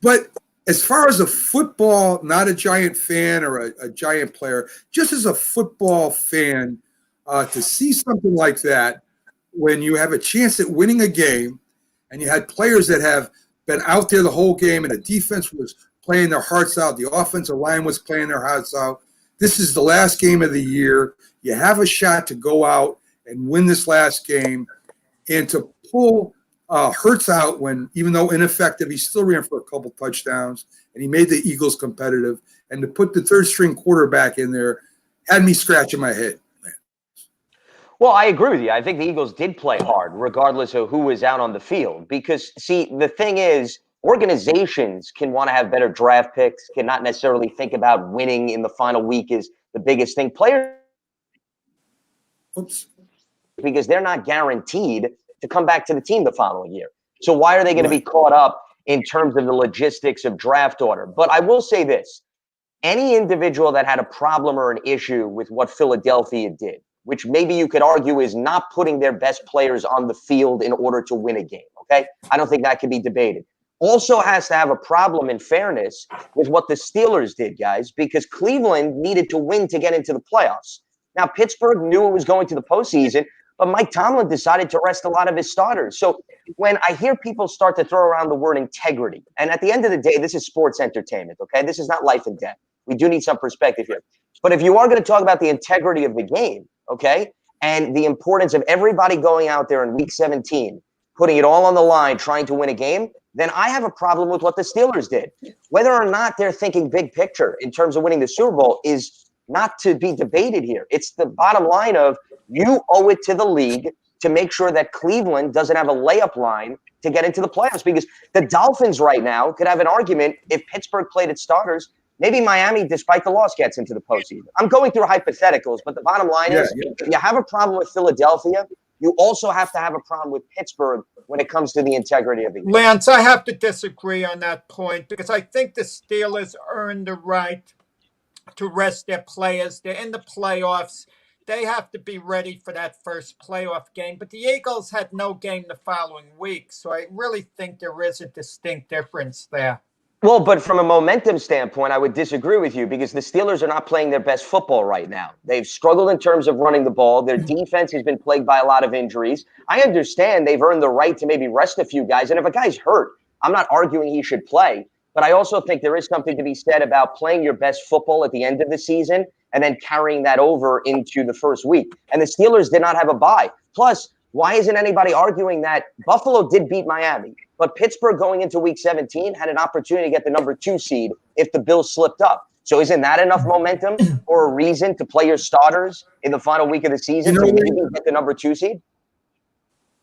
But as far as a football, not a Giant fan or a Giant player, just as a football fan, to see something like that when you have a chance at winning a game and you had players that have been out there the whole game and the defense was playing their hearts out, the offensive line was playing their hearts out. This is the last game of the year. You have a shot to go out and win this last game, and to pull Hurts out when, even though ineffective, he still ran for a couple touchdowns, and he made the Eagles competitive. And to put the third-string quarterback in there had me scratching my head. Well, I agree with you. I think the Eagles did play hard, regardless of who was out on the field. Because, see, the thing is, organizations can want to have better draft picks, cannot necessarily think about winning in the final week is the biggest thing. Players, because they're not guaranteed to come back to the team the following year. So why are they going to be caught up in terms of the logistics of draft order? But I will say this. Any individual that had a problem or an issue with what Philadelphia did, which maybe you could argue is not putting their best players on the field in order to win a game, okay? I don't think that can be debated. Also has to have a problem, in fairness, with what the Steelers did, guys, because Cleveland needed to win to get into the playoffs. Now, Pittsburgh knew it was going to the postseason, but Mike Tomlin decided to rest a lot of his starters. So when I hear people start to throw around the word integrity, and at the end of the day, this is sports entertainment, okay? This is not life and death. We do need some perspective here. But if you are going to talk about the integrity of the game, okay, and the importance of everybody going out there in Week 17, putting it all on the line, trying to win a game, then I have a problem with what the Steelers did. Whether or not they're thinking big picture in terms of winning the Super Bowl is not to be debated here. It's the bottom line of you owe it to the league to make sure that Cleveland doesn't have a layup line to get into the playoffs, because the Dolphins right now could have an argument if Pittsburgh played its starters. Maybe Miami, despite the loss, gets into the postseason. I'm going through hypotheticals, but the bottom line is if you have a problem with Philadelphia, you also have to have a problem with Pittsburgh when it comes to the integrity of the game. Lance, I have to disagree on that point because I think the Steelers earned the right to rest their players. They're in the playoffs. They have to be ready for that first playoff game. But the Eagles had no game the following week, so I really think there is a distinct difference there. Well, but from a momentum standpoint, I would disagree with you because the Steelers are not playing their best football right now. They've struggled in terms of running the ball. Their defense has been plagued by a lot of injuries. I understand they've earned the right to maybe rest a few guys. And if a guy's hurt, I'm not arguing he should play. But I also think there is something to be said about playing your best football at the end of the season and then carrying that over into the first week. And the Steelers did not have a bye. Plus, why isn't anybody arguing that Buffalo did beat Miami, but Pittsburgh going into week 17 had an opportunity to get the number 2 seed if the Bills slipped up? So isn't that enough momentum or a reason to play your starters in the final week of the season to maybe get the number 2 seed?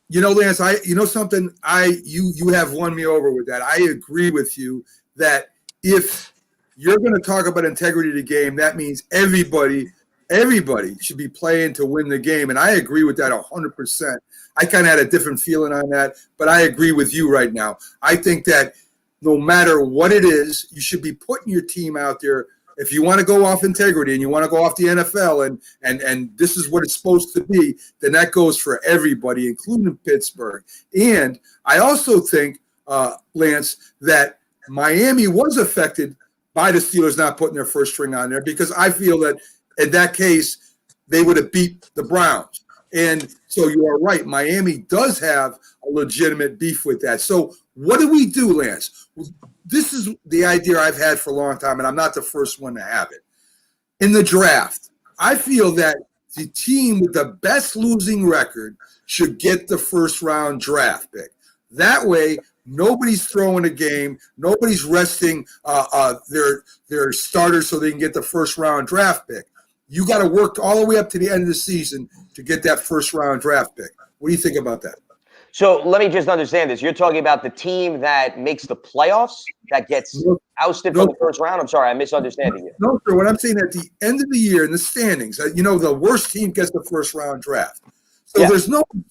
You know, Lance, you have won me over with that. I agree with you that if you're going to talk about integrity of the game, that means everybody should be playing to win the game. And I agree with that 100%. I kind of had a different feeling on that, but I agree with you right now. I think that no matter what it is, you should be putting your team out there. If you want to go off integrity and you want to go off the NFL and this is what it's supposed to be, then that goes for everybody, including Pittsburgh. And I also think, Lance, that Miami was affected by the Steelers not putting their first string on there because I feel that in that case, they would have beat the Browns. And so you are right. Miami does have a legitimate beef with that. So what do we do, Lance? This is the idea I've had for a long time, and I'm not the first one to have it. In the draft, I feel that the team with the best losing record should get the first-round draft pick. That way, nobody's throwing a game. Nobody's resting their starters so they can get the first-round draft pick. You got to work all the way up to the end of the season to get that first-round draft pick. What do you think about that? So let me just understand this. You're talking about the team that makes the playoffs, that gets ousted from the first round? I'm sorry, I'm misunderstanding you. No, sir. What I'm saying at the end of the year in the standings, the worst team gets the first-round draft. So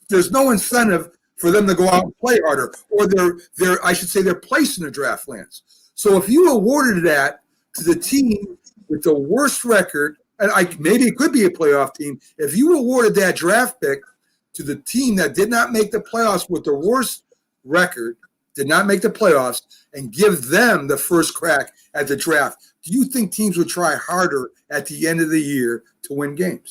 there's no incentive for them to go out and play harder, or they're placed in the draft, Lance. So if you awarded that to the team with the worst record, and maybe it could be a playoff team, if you awarded that draft pick to the team that did not make the playoffs with the worst record, did not make the playoffs, and give them the first crack at the draft, do you think teams would try harder at the end of the year to win games?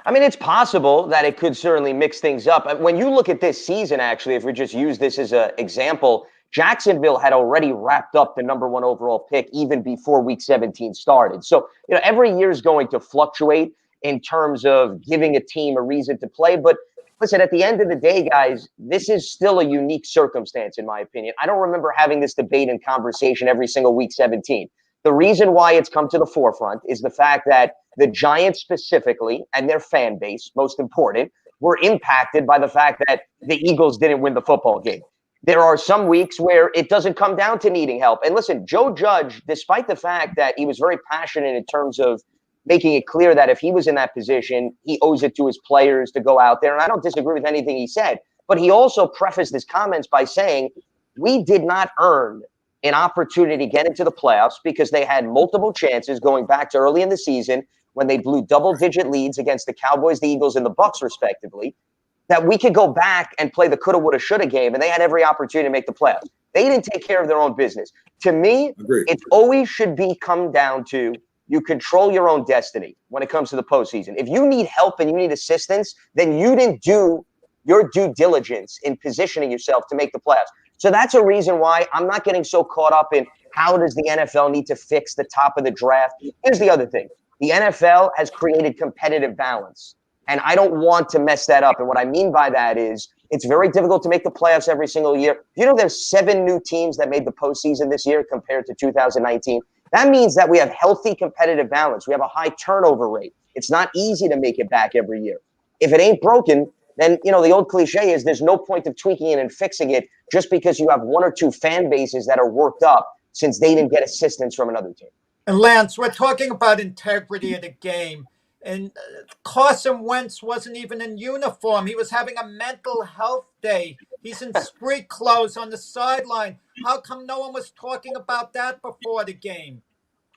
I mean, it's possible that it could certainly mix things up. When you look at this season, actually, if we just use this as an example, Jacksonville had already wrapped up the number 1 overall pick even before week 17 started. So, every year is going to fluctuate in terms of giving a team a reason to play. But listen, at the end of the day, guys, this is still a unique circumstance, in my opinion. I don't remember having this debate and conversation every single week 17. The reason why it's come to the forefront is the fact that the Giants specifically and their fan base, most important, were impacted by the fact that the Eagles didn't win the football game. There are some weeks where it doesn't come down to needing help. And listen, Joe Judge, despite the fact that he was very passionate in terms of making it clear that if he was in that position, he owes it to his players to go out there. And I don't disagree with anything he said, but he also prefaced his comments by saying, we did not earn an opportunity to get into the playoffs because they had multiple chances going back to early in the season when they blew double-digit leads against the Cowboys, the Eagles, and the Bucs, respectively, that we could go back and play the coulda, woulda, shoulda game, and they had every opportunity to make the playoffs. They didn't take care of their own business. To me, it always should come down to you control your own destiny when it comes to the postseason. If you need help and you need assistance, then you didn't do your due diligence in positioning yourself to make the playoffs. So that's a reason why I'm not getting so caught up in how does the NFL need to fix the top of the draft. Here's the other thing. The NFL has created competitive balance, and I don't want to mess that up. And what I mean by that is it's very difficult to make the playoffs every single year. There's 7 new teams that made the postseason this year compared to 2019. That means that we have healthy competitive balance. We have a high turnover rate. It's not easy to make it back every year. If it ain't broken, then, the old cliche is there's no point of tweaking it and fixing it just because you have one or two fan bases that are worked up since they didn't get assistance from another team. And Lance, we're talking about integrity of the game. And Carson Wentz wasn't even in uniform. He was having a mental health day. He's in street clothes on the sideline. How come no one was talking about that before the game?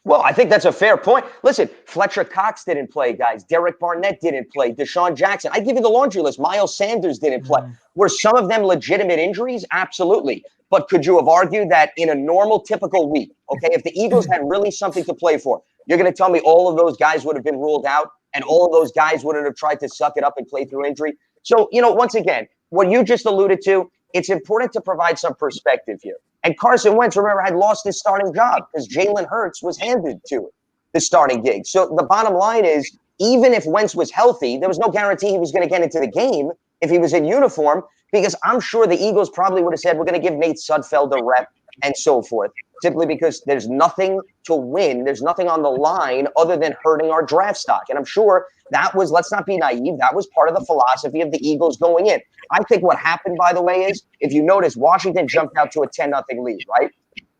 Well, I think that's a fair point. Listen, Fletcher Cox didn't play, guys. Derek Barnett didn't play. Deshaun Jackson. I give you the laundry list. Miles Sanders didn't play. Were some of them legitimate injuries? Absolutely. But could you have argued that in a normal, typical week, okay, if the Eagles had really something to play for, you're going to tell me all of those guys would have been ruled out and all of those guys wouldn't have tried to suck it up and play through injury? So, once again, what you just alluded to, it's important to provide some perspective here. And Carson Wentz, remember, had lost his starting job because Jalen Hurts was handed to the starting gig. So the bottom line is, even if Wentz was healthy, there was no guarantee he was going to get into the game if he was in uniform, because I'm sure the Eagles probably would have said, we're going to give Nate Sudfeld a rep and so forth, simply because there's nothing to win. There's nothing on the line other than hurting our draft stock. And I'm sure that was, let's not be naive, that was part of the philosophy of the Eagles going in. I think what happened, by the way, is if you notice, Washington jumped out to a 10-0 lead, right?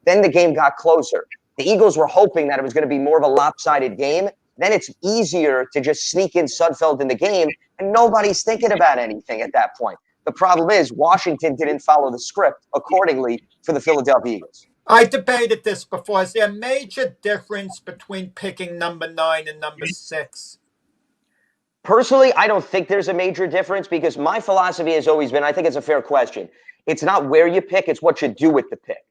Then the game got closer. The Eagles were hoping that it was going to be more of a lopsided game. Then it's easier to just sneak in Sudfeld in the game, and nobody's thinking about anything at that point. The problem is Washington didn't follow the script accordingly for the Philadelphia Eagles. I debated this before. Is there a major difference between picking number 9 and number 6? Personally, I don't think there's a major difference because my philosophy has always been, I think it's a fair question. It's not where you pick, it's what you do with the pick.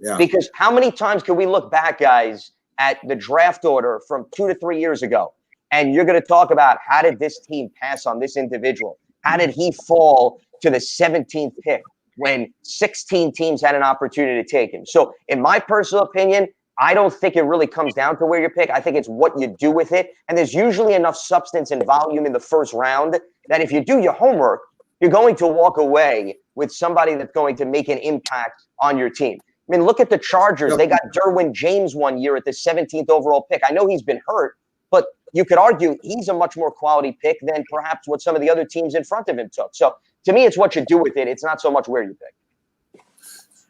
Yeah. Because how many times can we look back, guys, at the draft order from 2 to 3 years ago, and you're going to talk about how did this team pass on this individual? How did he fall to the 17th pick when 16 teams had an opportunity to take him? So in my personal opinion, I don't think it really comes down to where you pick. I think it's what you do with it. And there's usually enough substance and volume in the first round that if you do your homework, you're going to walk away with somebody that's going to make an impact on your team. I mean, look at the Chargers. They got Derwin James one year at the 17th overall pick. I know he's been hurt, but you could argue he's a much more quality pick than perhaps what some of the other teams in front of him took. So to me, it's what you do with it. It's not so much where you pick.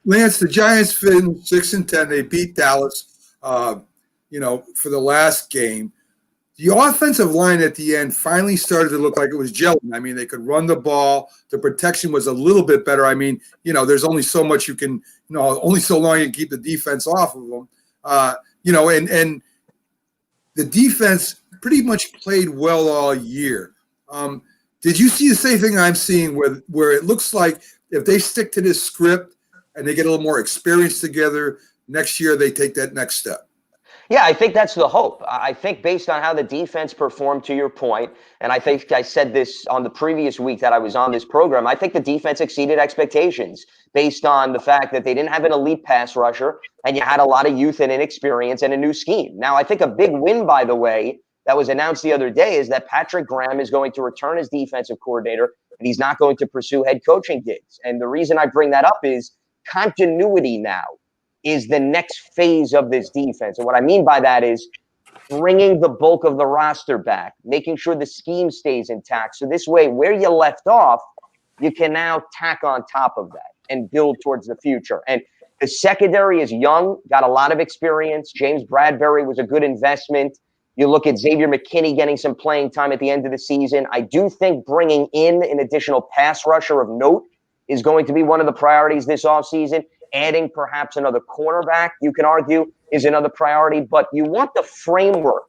Lance, the Giants finished 6-10. They beat Dallas, for the last game. The offensive line at the end finally started to look like it was gelling. I mean, they could run the ball. The protection was a little bit better. I mean, there's only so much you can, only so long you can keep the defense off of them. And the defense pretty much played well all year. Did you see the same thing I'm seeing where it looks like if they stick to this script and they get a little more experience together, next year they take that next step? Yeah, I think that's the hope. I think based on how the defense performed, to your point, and I think I said this on the previous week that I was on this program, I think the defense exceeded expectations based on the fact that they didn't have an elite pass rusher and you had a lot of youth and inexperience and a new scheme. Now, I think a big win, by the way, that was announced the other day is that Patrick Graham is going to return as defensive coordinator and he's not going to pursue head coaching gigs. And the reason I bring that up is continuity now is the next phase of this defense. And what I mean by that is bringing the bulk of the roster back, making sure the scheme stays intact. So this way, where you left off, you can now tack on top of that and build towards the future. And the secondary is young, got a lot of experience. James Bradbury was a good investment. You look at Xavier McKinney getting some playing time at the end of the season. I do think bringing in an additional pass rusher of note is going to be one of the priorities this offseason. Adding perhaps another cornerback, you can argue, is another priority. But you want the framework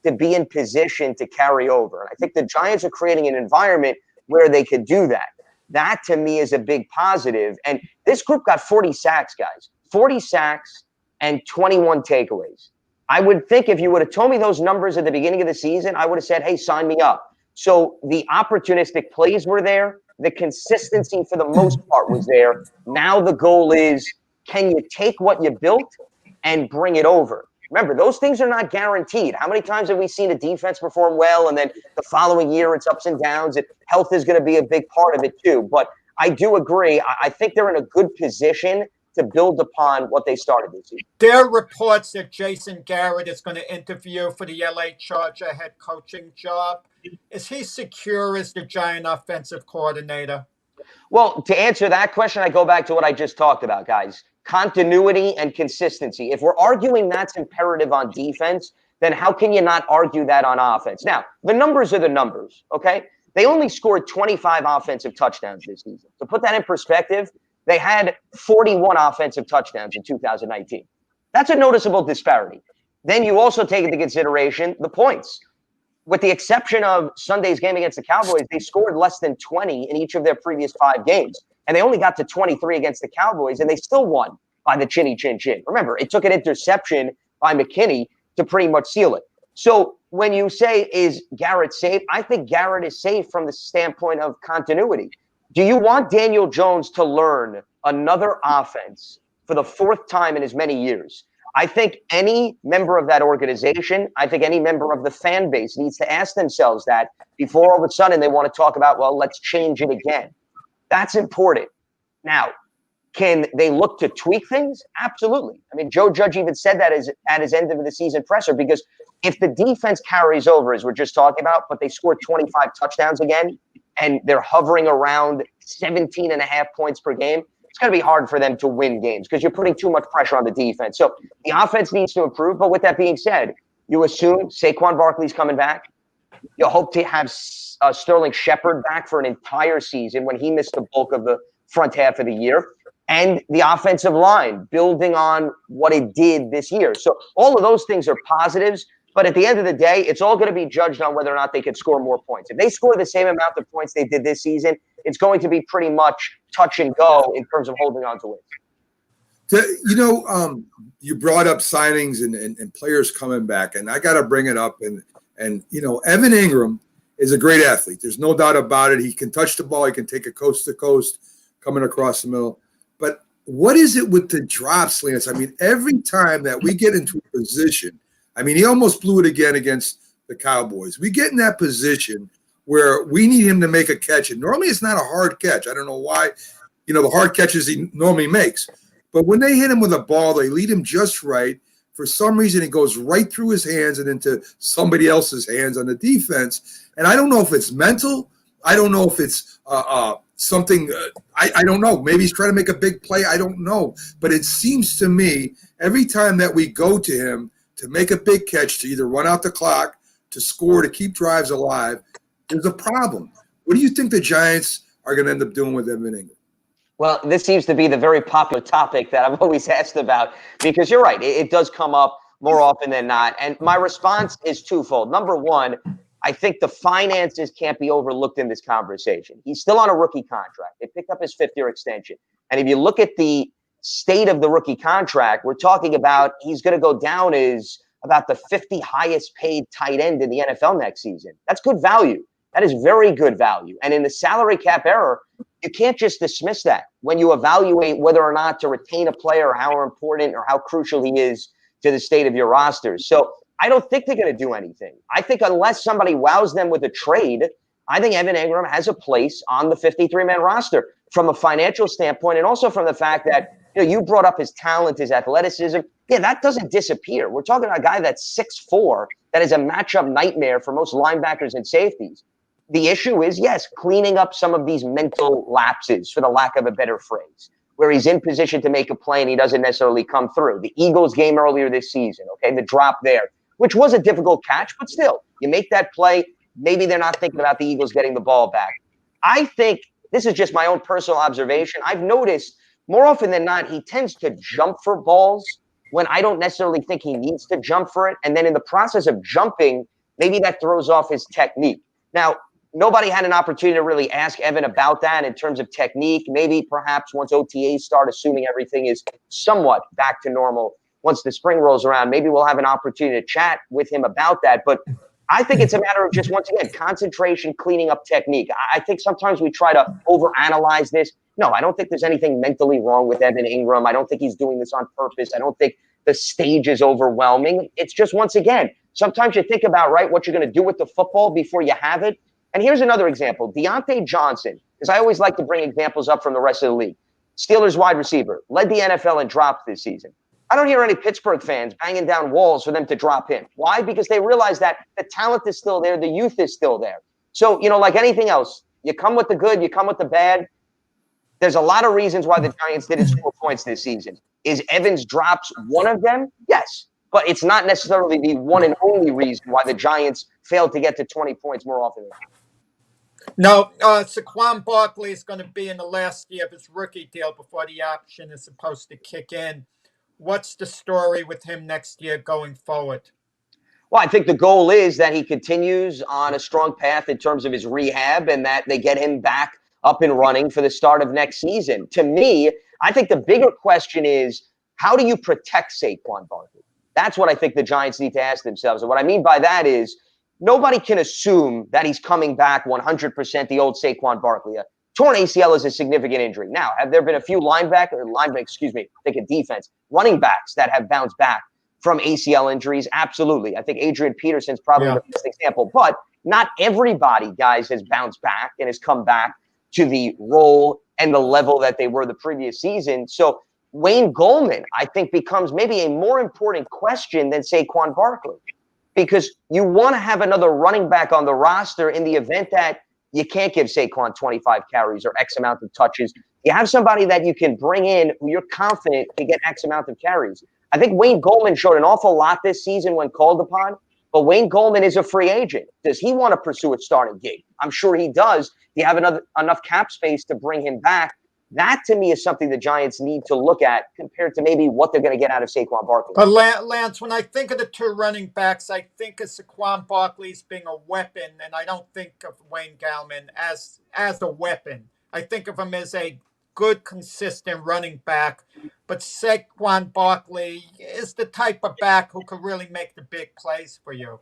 to be in position to carry over. And I think the Giants are creating an environment where they could do that. That, to me, is a big positive. And this group got 40 sacks, guys. 40 sacks and 21 takeaways. I would think if you would have told me those numbers at the beginning of the season, I would have said, hey, sign me up. So the opportunistic plays were there. The consistency for the most part was there. Now the goal is, can you take what you built and bring it over? Remember, those things are not guaranteed. How many times have we seen a defense perform well and then the following year it's ups and downs? Health is going to be a big part of it too. But I do agree. I think they're in a good position to build upon what they started this season. There are reports that Jason Garrett is going to interview for the LA Charger head coaching job. Is he secure as the Giant offensive coordinator? Well, to answer that question, I go back to what I just talked about, guys. Continuity and consistency. If we're arguing that's imperative on defense, then how can you not argue that on offense? Now, the numbers are the numbers, okay? They only scored 25 offensive touchdowns this season. To put that in perspective, they had 41 offensive touchdowns in 2019. That's a noticeable disparity. Then you also take into consideration the points. With the exception of Sunday's game against the Cowboys, they scored less than 20 in each of their previous 5 games. And they only got to 23 against the Cowboys, and they still won by the chinny chin chin. Remember, it took an interception by McKinney to pretty much seal it. So when you say, is Garrett safe? I think Garrett is safe from the standpoint of continuity. Do you want Daniel Jones to learn another offense for the 4th time in as many years? I think any member of that organization, I think any member of the fan base needs to ask themselves that before all of a sudden they want to talk about, well, let's change it again. That's important. Now, can they look to tweak things? Absolutely. I mean, Joe Judge even said that at his end of the season presser, because if the defense carries over, as we're just talking about, but they scored 25 touchdowns again, and they're hovering around 17.5 points per game, it's going to be hard for them to win games because you're putting too much pressure on the defense. So the offense needs to improve. But with that being said, you assume Saquon Barkley's coming back. You hope to have Sterling Shepard back for an entire season when he missed the bulk of the front half of the year. And the offensive line building on what it did this year. So all of those things are positives. But at the end of the day, it's all going to be judged on whether or not they could score more points. If they score the same amount of points they did this season, it's going to be pretty much touch and go in terms of holding on to wins. You brought up signings and players coming back, and I got to bring it up. And Evan Ingram is a great athlete. There's no doubt about it. He can touch the ball. He can take it coast to coast coming across the middle. But what is it with the drops, Lance? I mean, every time that we get into a position, I mean, he almost blew it again against the Cowboys. We get in that position where we need him to make a catch. And normally it's not a hard catch. I don't know why, the hard catches he normally makes. But when they hit him with a ball, they lead him just right. For some reason, it goes right through his hands and into somebody else's hands on the defense. And I don't know if it's mental. I don't know if it's something. I don't know. Maybe he's trying to make a big play. I don't know. But it seems to me every time that we go to him to make a big catch, to either run out the clock, to score, to keep drives alive, there's a problem. What do you think the Giants are going to end up doing with Evan Ingram? Well, this seems to be the very popular topic that I've always asked about, because you're right. It does come up more often than not. And my response is twofold. Number one, I think the finances can't be overlooked in this conversation. He's still on a rookie contract. They picked up his 5th-year extension. And if you look at the state of the rookie contract, we're talking about he's going to go down as about the 50 highest paid tight end in the NFL next season. That's good value. That is very good value. And in the salary cap era, you can't just dismiss that when you evaluate whether or not to retain a player, how important or how crucial he is to the state of your roster. So I don't think they're going to do anything. I think unless somebody wows them with a trade, I think Evan Ingram has a place on the 53-man roster from a financial standpoint, and also from the fact that you brought up his talent, his athleticism. Yeah, that doesn't disappear. We're talking about a guy that's 6'4", that is a matchup nightmare for most linebackers and safeties. The issue is, yes, cleaning up some of these mental lapses, for the lack of a better phrase, where he's in position to make a play and he doesn't necessarily come through. The Eagles game earlier this season, okay, the drop there, which was a difficult catch, but still, you make that play, maybe they're not thinking about the Eagles getting the ball back. I think, this is just my own personal observation, I've noticed more often than not, he tends to jump for balls when I don't necessarily think he needs to jump for it. And then in the process of jumping, maybe that throws off his technique. Now, nobody had an opportunity to really ask Evan about that in terms of technique. Maybe perhaps once OTAs start, assuming everything is somewhat back to normal, once the spring rolls around, maybe we'll have an opportunity to chat with him about that. But I think it's a matter of just, once again, concentration, cleaning up technique. I think sometimes we try to overanalyze this. No, I don't think there's anything mentally wrong with Evan Ingram. I don't think he's doing this on purpose. I don't think the stage is overwhelming. It's just, once again, sometimes you think about, right, what you're going to do with the football before you have it. And here's another example. Deontay Johnson, because I always like to bring examples up from the rest of the league. Steelers wide receiver, led the NFL in drops this season. I don't hear any Pittsburgh fans banging down walls for them to drop him. Why? Because they realize that the talent is still there, the youth is still there. So, like anything else, you come with the good, you come with the bad. There's a lot of reasons why the Giants didn't score points this season. Is Evans drops one of them? Yes. But it's not necessarily the one and only reason why the Giants failed to get to 20 points more often than not. No, Saquon Barkley is going to be in the last year of his rookie deal before the option is supposed to kick in. What's the story with him next year going forward? Well, I think the goal is that he continues on a strong path in terms of his rehab and that they get him back up and running for the start of next season. To me, I think the bigger question is, how do you protect Saquon Barkley? That's what I think the Giants need to ask themselves. And what I mean by that is nobody can assume that he's coming back 100% the old Saquon Barkley. Torn ACL is a significant injury. Now, have there been a few running backs, running backs that have bounced back from ACL injuries? Absolutely. I think Adrian Peterson's probably the best example. But not everybody, guys, has bounced back and has come back to the role and the level that they were the previous season. So Wayne Goldman, I think, becomes maybe a more important question than Saquon Barkley, because you want to have another running back on the roster in the event that you can't give Saquon 25 carries or X amount of touches. You have somebody that you can bring in who you're confident can get X amount of carries. I think Wayne Goldman showed an awful lot this season when called upon, but Wayne Goldman is a free agent. Does he want to pursue a starting gig? I'm sure he does. Do you have enough cap space to bring him back? That, to me, is something the Giants need to look at compared to maybe what they're going to get out of Saquon Barkley. But Lance, when I think of the two running backs, I think of Saquon Barkley as being a weapon, and I don't think of Wayne Gallman as a weapon. I think of him as a good, consistent running back. But Saquon Barkley is the type of back who could really make the big plays for you.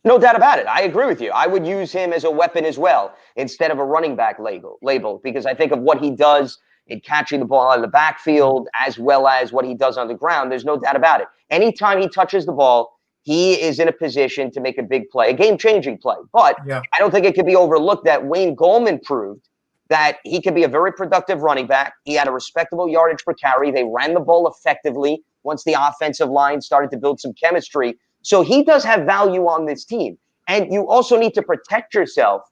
No doubt about it. I agree with you. I would use him as a weapon as well instead of a running back label, because I think of what he does in catching the ball out of the backfield as well as what he does on the ground. There's no doubt about it. Anytime he touches the ball, he is in a position to make a big play, a game-changing play. But I don't think it could be overlooked that Wayne Goldman proved that he could be a very productive running back. He had a respectable yardage per carry. They ran the ball effectively once the offensive line started to build some chemistry. So he does have value on this team. And you also need to protect yourself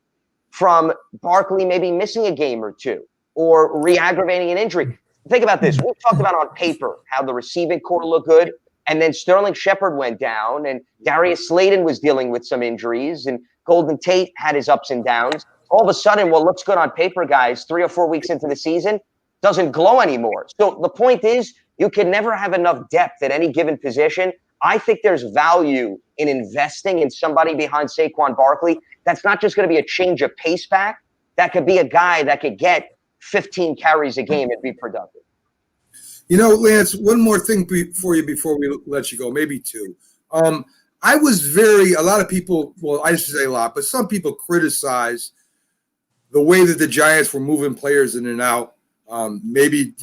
from Barkley maybe missing a game or two or re-aggravating an injury. Think about this. We talked about on paper how the receiving core looked good, and then Sterling Shepard went down, and Darius Slayton was dealing with some injuries, and Golden Tate had his ups and downs. All of a sudden, what looks good on paper, guys, 3 or 4 weeks into the season, doesn't glow anymore. So the point is, you can never have enough depth at any given position. I think there's value in investing in somebody behind Saquon Barkley. That's not just going to be a change of pace back. That could be a guy that could get 15 carries a game and be productive. Lance, one more thing before we let you go, maybe two. I was a lot of people, well, I should say a lot, but some people criticize the way that the Giants were moving players in and out. Maybe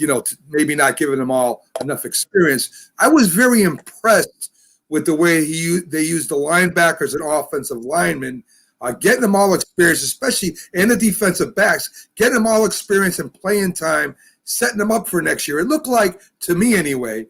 maybe not giving them all enough experience. I was very impressed with the way they used the linebackers and offensive linemen, getting them all experience, especially in the defensive backs, getting them all experience and playing time, setting them up for next year. It looked like, to me anyway,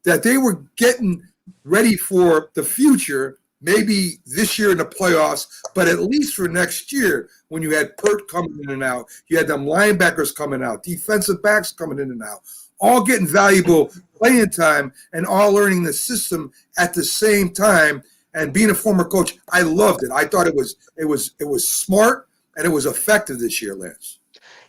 that they were getting ready for the future, maybe this year in the playoffs, but at least for next year when you had Pert coming in and out, you had them linebackers coming out, defensive backs coming in and out, all getting valuable playing time and all learning the system at the same time. And being a former coach, I loved it. I thought it was smart and it was effective this year, Lance.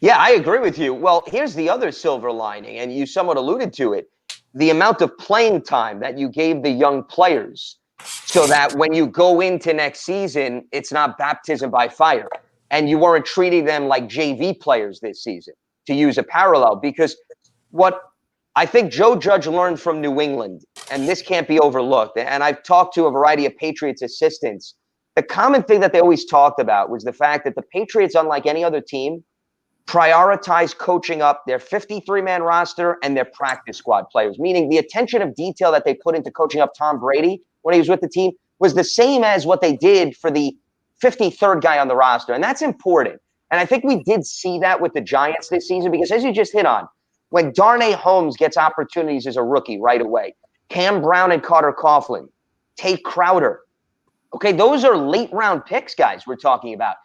Yeah, I agree with you. Well, here's the other silver lining, and you somewhat alluded to it, the amount of playing time that you gave the young players so that when you go into next season, it's not baptism by fire. And you weren't treating them like JV players this season, to use a parallel, because what I think Joe Judge learned from New England, and this can't be overlooked, and I've talked to a variety of Patriots assistants, the common thing that they always talked about was the fact that the Patriots, unlike any other team, prioritize coaching up their 53-man roster and their practice squad players, meaning the attention of detail that they put into coaching up Tom Brady when he was with the team was the same as what they did for the 53rd guy on the roster. And that's important. And I think we did see that with the Giants this season, because as you just hit on, When Darnay Holmes gets opportunities as a rookie right away, Cam Brown and Carter Coughlin, Tate Crowder. Okay, those are late round picks, guys, we're talking about.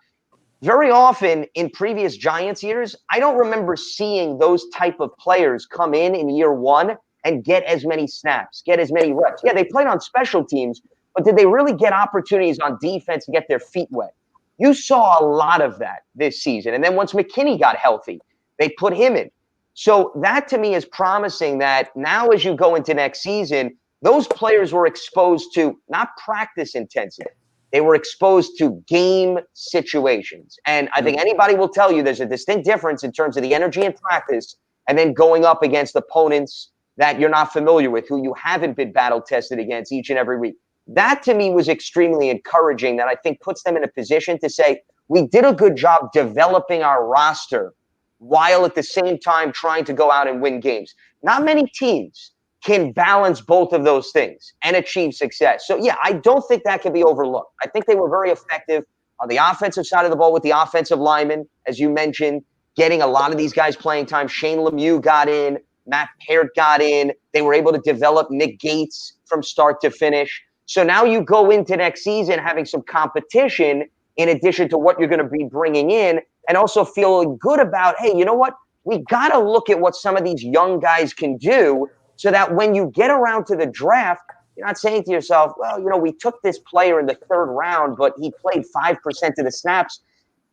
Very often in previous Giants years, I don't remember seeing those type of players come in year one and get as many snaps, get as many reps. Yeah, they played on special teams, but did they really get opportunities on defense to get their feet wet? You saw a lot of that this season. And then once McKinney got healthy, they put him in. So that to me is promising that now as you go into next season, those players were exposed to not practice intensity. They were exposed to game situations. And I think anybody will tell you there's a distinct difference in terms of the energy in practice and then going up against opponents that you're not familiar with, who you haven't been battle tested against each and every week. That to me was extremely encouraging, that I think puts them in a position to say, we did a good job developing our roster while at the same time trying to go out and win games. Not many teams can balance both of those things and achieve success. So, yeah, I don't think that can be overlooked. I think they were very effective on the offensive side of the ball with the offensive linemen, as you mentioned, getting a lot of these guys playing time. Shane Lemieux got in. Matt Peart got in. They were able to develop Nick Gates from start to finish. So now you go into next season having some competition in addition to what you're going to be bringing in, and also feeling good about, hey, you know what? We got to look at what some of these young guys can do so that when you get around to the draft, you're not saying to yourself, well, you know, we took this player in the third round, but he played 5% of the snaps.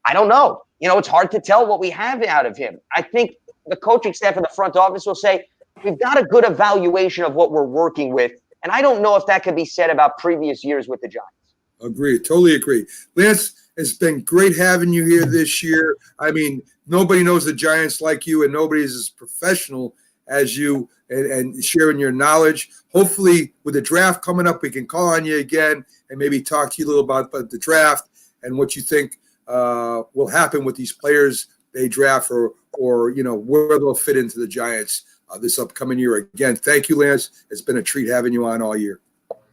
I don't know. You know, it's hard to tell what we have out of him. I think the coaching staff in the front office will say, we've got a good evaluation of what we're working with. And I don't know if that could be said about previous years with the Giants. Agree. Totally agree. Lance, it's been great having you here this year. I mean, nobody knows the Giants like you, and nobody's as professional as you and sharing your knowledge. Hopefully, with the draft coming up, we can call on you again and maybe talk to you a little about the draft and what you think will happen with these players they draft, or you know, where they'll fit into the Giants this upcoming year. Again, thank you, Lance. It's been a treat having you on all year.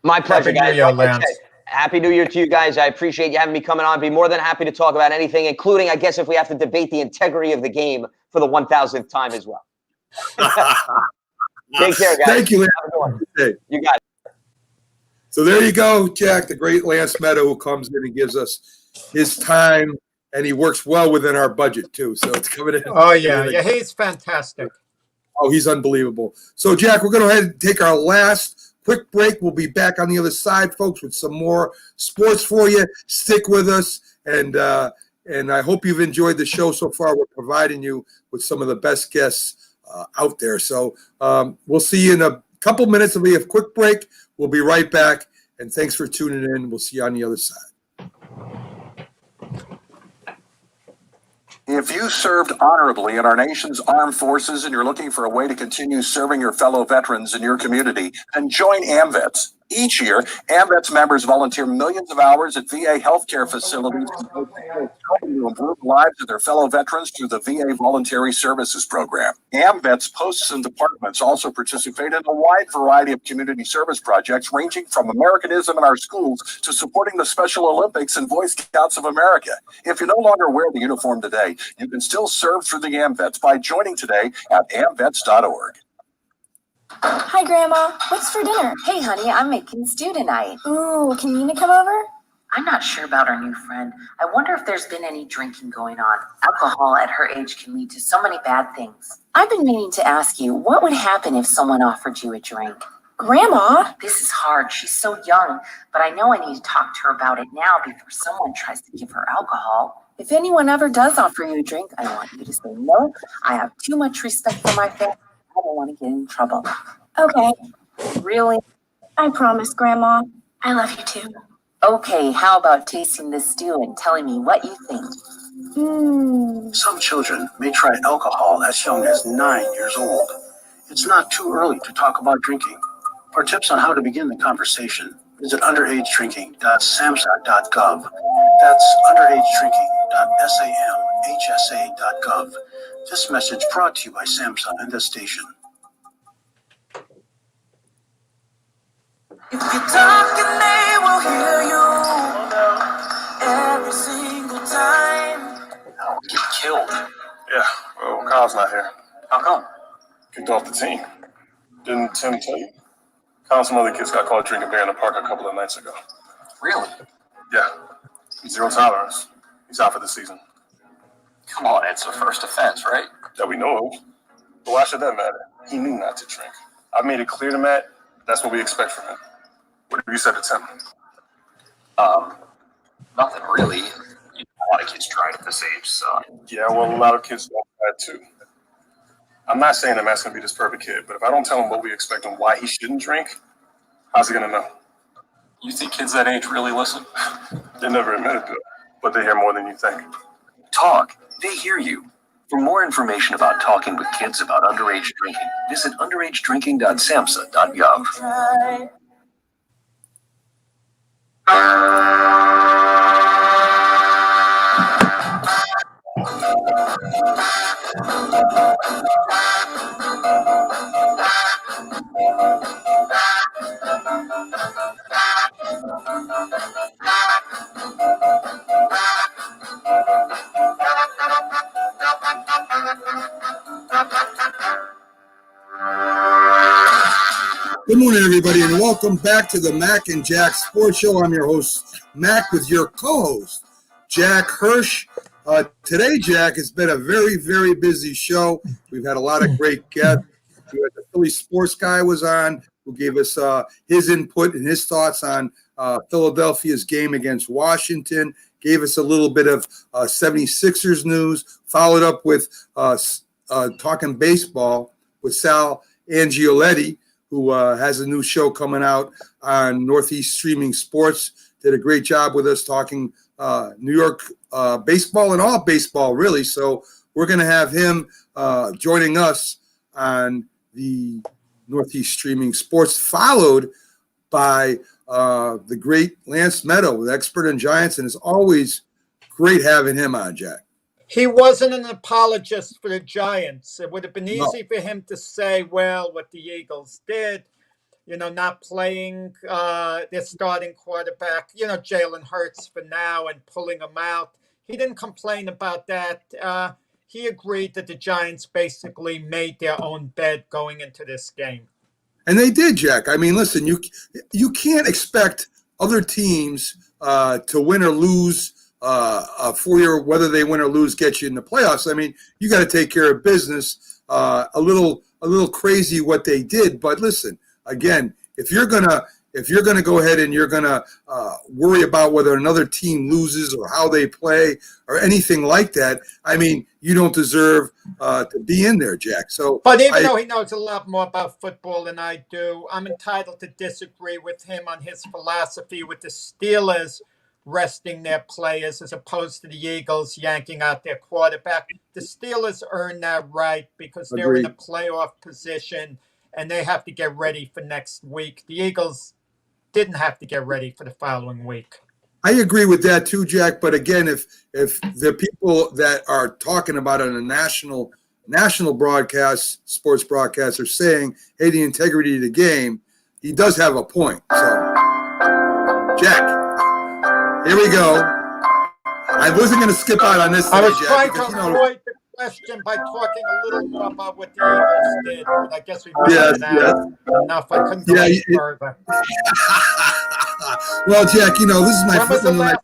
My pleasure, Happy New guys. Year, Like I Lance. said, Happy New Year to you guys. I appreciate you having me coming on. Be more than happy to talk about anything, including, I guess, if we have to debate the integrity of the game for the 1,000th time as well. Take care, guys. Thank you, Lance. Have a good one. You got it. So there you go, Jack, the great Lance Meadow, who comes in and gives us his time, and he works well within our budget too. So it's coming in. Oh, yeah, he's fantastic. Oh, he's unbelievable. So, Jack, we're going to go ahead and take our last quick break. We'll be back on the other side, folks, with some more sports for you. Stick with us, and I hope you've enjoyed the show so far. We're providing you with some of the best guests out there. So we'll see you in a couple minutes. It'll be a quick break. We'll be right back, and thanks for tuning in. We'll see you on the other side. If you served honorably in our nation's armed forces and you're looking for a way to continue serving your fellow veterans in your community, then join AMVETS. Each year, AMVETS members volunteer millions of hours at VA healthcare facilities helping to improve the lives of their fellow veterans through the VA Voluntary Services Program. AMVETS posts and departments also participate in a wide variety of community service projects, ranging from Americanism in our schools to supporting the Special Olympics and Boy Scouts of America. If you no longer wear the uniform today, you can still serve through the AMVETS by joining today at amvets.org. Hi, Grandma. What's for dinner? Hey, honey, I'm making stew tonight. Ooh, can Nina come over? I'm not sure about our new friend. I wonder if there's been any drinking going on. Alcohol at her age can lead to so many bad things. I've been meaning to ask you, what would happen if someone offered you a drink? Grandma? This is hard. She's so young, but I know I need to talk to her about it now before someone tries to give her alcohol. If anyone ever does offer you a drink, I want you to say no. I have too much respect for my family. I don't want to get in trouble. Okay. Really? I promise, Grandma. I love you too. Okay, how about tasting this stew and telling me what you think? Some children may try alcohol as young as 9 years old. It's not too early to talk about drinking. For tips on how to begin the conversation, visit underagedrinking.samhsa.gov. That's underagedrinking.samhsa.gov. This message brought to you by SAMHSA and this station. If you talk and they will hear you every single time. Get killed. Yeah, well, Kyle's not here. How come? Kicked off the team. Didn't Tim tell you? Kyle and some other kids got caught drinking beer in the park a couple of nights ago. Really? Yeah. Zero tolerance. He's out for the season. Come on, it's a first offense, right? That we know of. But why should that matter? He knew not to drink. I made it clear to Matt that's what we expect from him. What have you said to Tim? Nothing really. A lot of kids try it at this age, so. Yeah, well, a lot of kids don't try it too. I'm not saying that Matt's going to be this perfect kid, but if I don't tell him what we expect and why he shouldn't drink, how's he going to know? You think kids that age really listen? They never admit it, but they hear more than you think. Talk. They hear you. For more information about talking with kids about underage drinking, visit underagedrinking.samhsa.gov. Good morning, everybody, and welcome back to the Mac and Jack Sports Show. I'm your host, Mac, with your co-host, Jack Hirsch. Today, Jack, it's been a very, very busy show. We've had a lot of great guests. The Philly sports guy was on, who gave us his input and his thoughts on Philadelphia's game against Washington, gave us a little bit of 76ers news, followed up with talking baseball with Sal Anioletti, who has a new show coming out on Northeast Streaming Sports. Did a great job with us talking New York baseball and all baseball, really. So we're going to have him joining us on the Northeast Streaming Sports, followed by the great Lance Meadow, the expert in Giants, and it's always great having him on, Jack. He wasn't an apologist for the Giants. It would have been easy for him to say, well, what the Eagles did, not playing their starting quarterback, Jalen Hurts for now and pulling him out. He didn't complain about that. He agreed that the Giants basically made their own bed going into this game. And they did, Jack. I mean, listen, you can't expect other teams to win or lose for your, whether they win or lose, get you in the playoffs. I mean, you got to take care of business. A little crazy what they did, but listen, again, if you're gonna go ahead and you're gonna worry about whether another team loses or how they play or anything like that, I mean, you don't deserve to be in there, Jack. So, but even though he knows a lot more about football than I do, I'm entitled to disagree with him on his philosophy with the Steelers resting their players as opposed to the Eagles yanking out their quarterback. The Steelers earn that right because they're in a playoff position and they have to get ready for next week. The Eagles didn't have to get ready for the following week. I agree with that too, Jack. But again, if the people that are talking about it on a national broadcast, sports broadcast, are saying, hey, the integrity of the game, he does have a point. So, Jack, here we go. I wasn't going to skip out on this. I was trying to avoid the question by talking a little more about what the Eagles did, but I guess we made that enough. I couldn't go any further. Well, Jack, this is my first time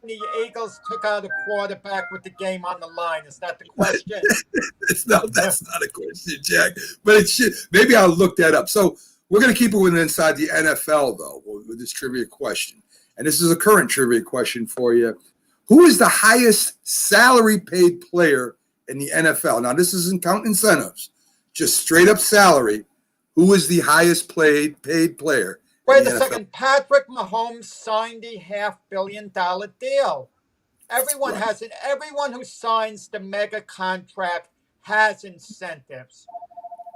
the Eagles took out a quarterback with the game on the line. Is that the question? That's not a question, Jack. But it should. Maybe I'll look that up. So we're going to keep it inside the NFL, though, with this trivia question. And this is a current trivia question for you. Who is the highest salary paid player in the NFL? Now, this isn't counting incentives, just straight up salary. Who is the highest paid player? Wait a second. Patrick Mahomes signed the $500 million deal. Everyone has it. Everyone who signs the mega contract has incentives.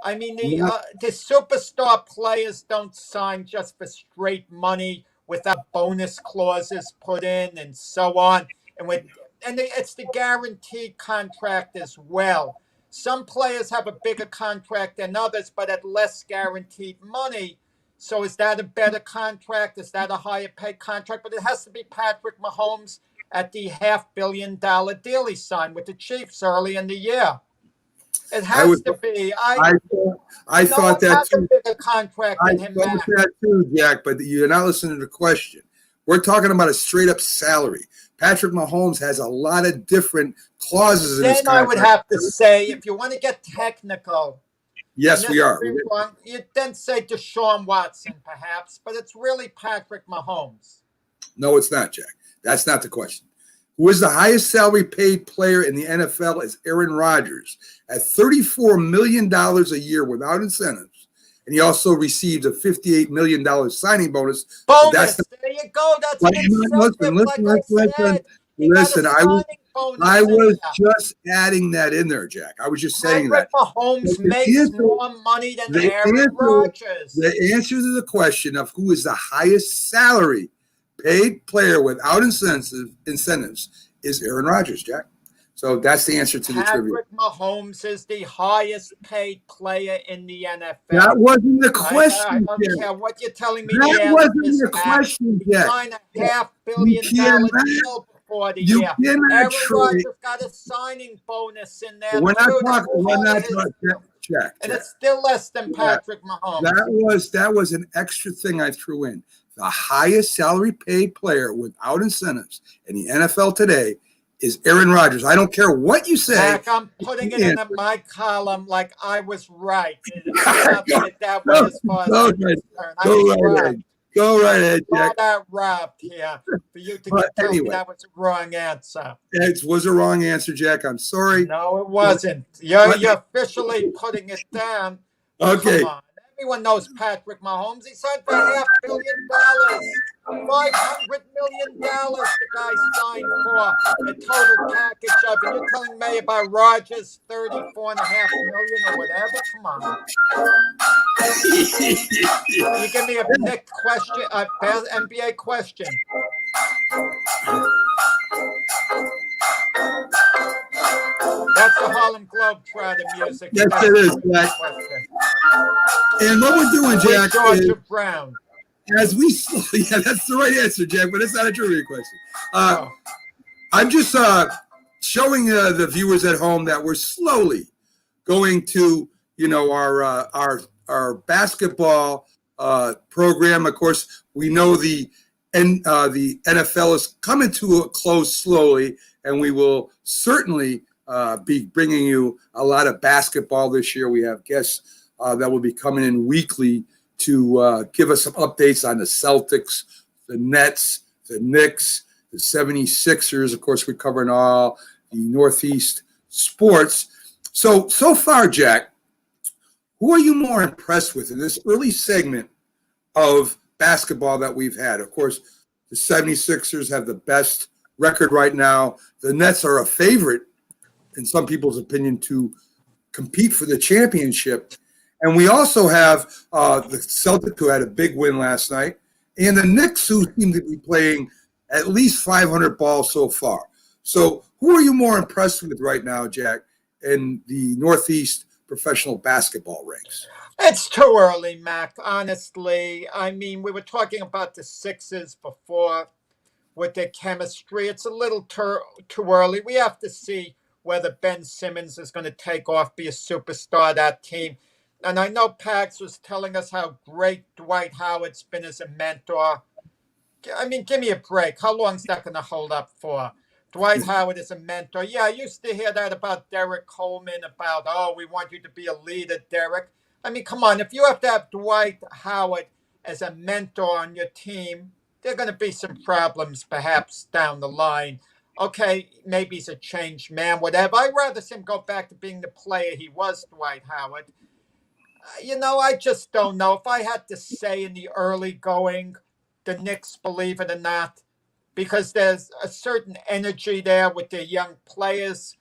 I mean, the superstar players don't sign just for straight money without bonus clauses put in and so on. It's the guaranteed contract as well. Some players have a bigger contract than others, but at less guaranteed money. So is that a better contract? Is that a higher paid contract? But it has to be Patrick Mahomes at the $500 million deal he signed with the Chiefs early in the year. It has to be. I thought that has too. a bigger contract I than him, thought Mac. that too, Jack. But you're not listening to the question. We're talking about a straight up salary. Patrick Mahomes has a lot of different clauses in his Then contract. I would have to say, if you want to get technical, yes, we are. You'd then say Deshaun Watson, perhaps, but it's really Patrick Mahomes. No, it's not, Jack. That's not the question. Who is the highest salary paid player in the NFL is Aaron Rodgers at $34 million a year without incentives. And he also received a $58 million signing bonus. There you go. That's an incentive, Listen, I was just adding that in there, Jack. I was just saying that. Mahomes makes more money than Aaron Rodgers. The answer to the question of who is the highest salary paid player without incentives is Aaron Rodgers, Jack. So that's the answer to the trivia. Patrick Mahomes is the highest paid player in the NFL. That wasn't the question. I don't care what you're telling me. That wasn't the question, Jack. He signed a $500 million deal before the year. Aaron Rodgers got a signing bonus in there. We're not talking, Jack. And it's still less than Patrick Mahomes. That was an extra thing I threw in. The highest salary paid player without incentives in the NFL today is Aaron Rodgers. I don't care what you say. Zach, I'm putting it in my column like I was right. That way as far as I'm concerned. Go right ahead, Jack. Got robbed here for you to tell me that was the wrong answer. It was a wrong answer, Jack. I'm sorry. No, it wasn't. You're officially putting it down. Okay. Come on. Everyone knows Patrick Mahomes. He signed for $500 million. $500 million the guy signed for a total package of. And you're telling me about Rodgers, $34.5 million or whatever? Come on. You give me a Nick question, a NBA question. That's the Harlem Globetrotter music. Yes, it is, Jack. And what we're doing, Jack, Georgia Brown. As we that's the right answer, Jack, but it's not a trivia question. I'm just showing the viewers at home that we're slowly going to, our basketball program. Of course, we know the NFL is coming to a close slowly, and we will certainly be bringing you a lot of basketball this year. We have guests that will be coming in weekly to give us some updates on the Celtics, the Nets, the Knicks, the 76ers. Of course, we're covering all the Northeast sports. So far, Jack, who are you more impressed with in this early segment of basketball that we've had? Of course, the 76ers have the best record right now. The Nets are a favorite, in some people's opinion, to compete for the championship. And we also have the Celtics, who had a big win last night, and the Knicks, who seem to be playing at least 500 balls so far. So who are you more impressed with right now, Jack, in the Northeast professional basketball ranks? It's too early, Mac, honestly. I mean, we were talking about the Sixers before with their chemistry. It's a little too early. We have to see whether Ben Simmons is going to take off, be a superstar of that team. And I know Pax was telling us how great Dwight Howard's been as a mentor. I mean, give me a break. How long is that going to hold up for? Dwight Howard is a mentor. Yeah, I used to hear that about Derek Coleman, about, we want you to be a leader, Derek. I mean, come on. If you have to have Dwight Howard as a mentor on your team, there are going to be some problems perhaps down the line. Okay, maybe he's a changed man, whatever. I'd rather see him go back to being the player he was, Dwight Howard. I just don't know. If I had to say in the early going, the Knicks, believe it or not, because there's a certain energy there with their young players.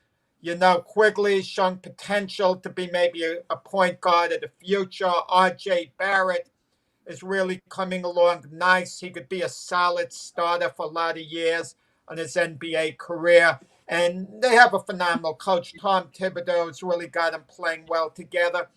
Quigley's shown potential to be maybe a point guard of the future. R.J. Barrett is really coming along nice. He could be a solid starter for a lot of years on his NBA career. And they have a phenomenal coach. Tom Thibodeau has really got them playing well together.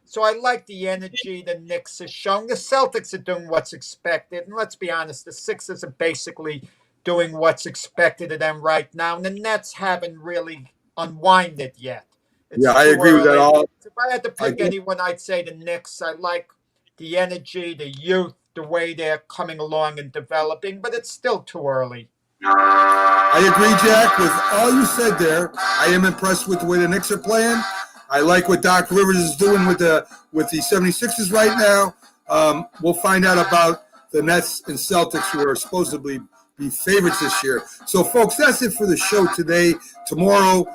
So I like the energy the Knicks are showing. The Celtics are doing what's expected. And let's be honest, the Sixers are basically doing what's expected of them right now. And the Nets haven't really unwinded yet. It's Yeah, I too agree with that early. all. If I had to pick I- anyone, I'd say the Knicks. I like the energy, the youth, the way they're coming along and developing, but it's still too early. I agree, Jack, with all you said there. I am impressed with the way the Knicks are playing. I like what Doc Rivers is doing with the 76ers right now. We'll find out about the Nets and Celtics, who are supposedly be favorites this year. So, folks, that's it for the show today. Tomorrow,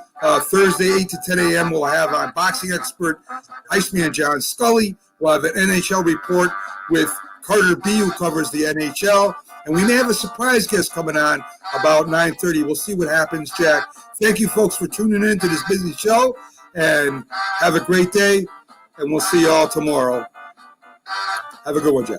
Thursday, 8 to 10 a.m., we'll have on boxing expert Iceman John Scully. We'll have an NHL report with Carter B., who covers the NHL. And we may have a surprise guest coming on about 9:30. We'll see what happens, Jack. Thank you, folks, for tuning in to this busy show. And have a great day. And we'll see you all tomorrow. Have a good one, Jack.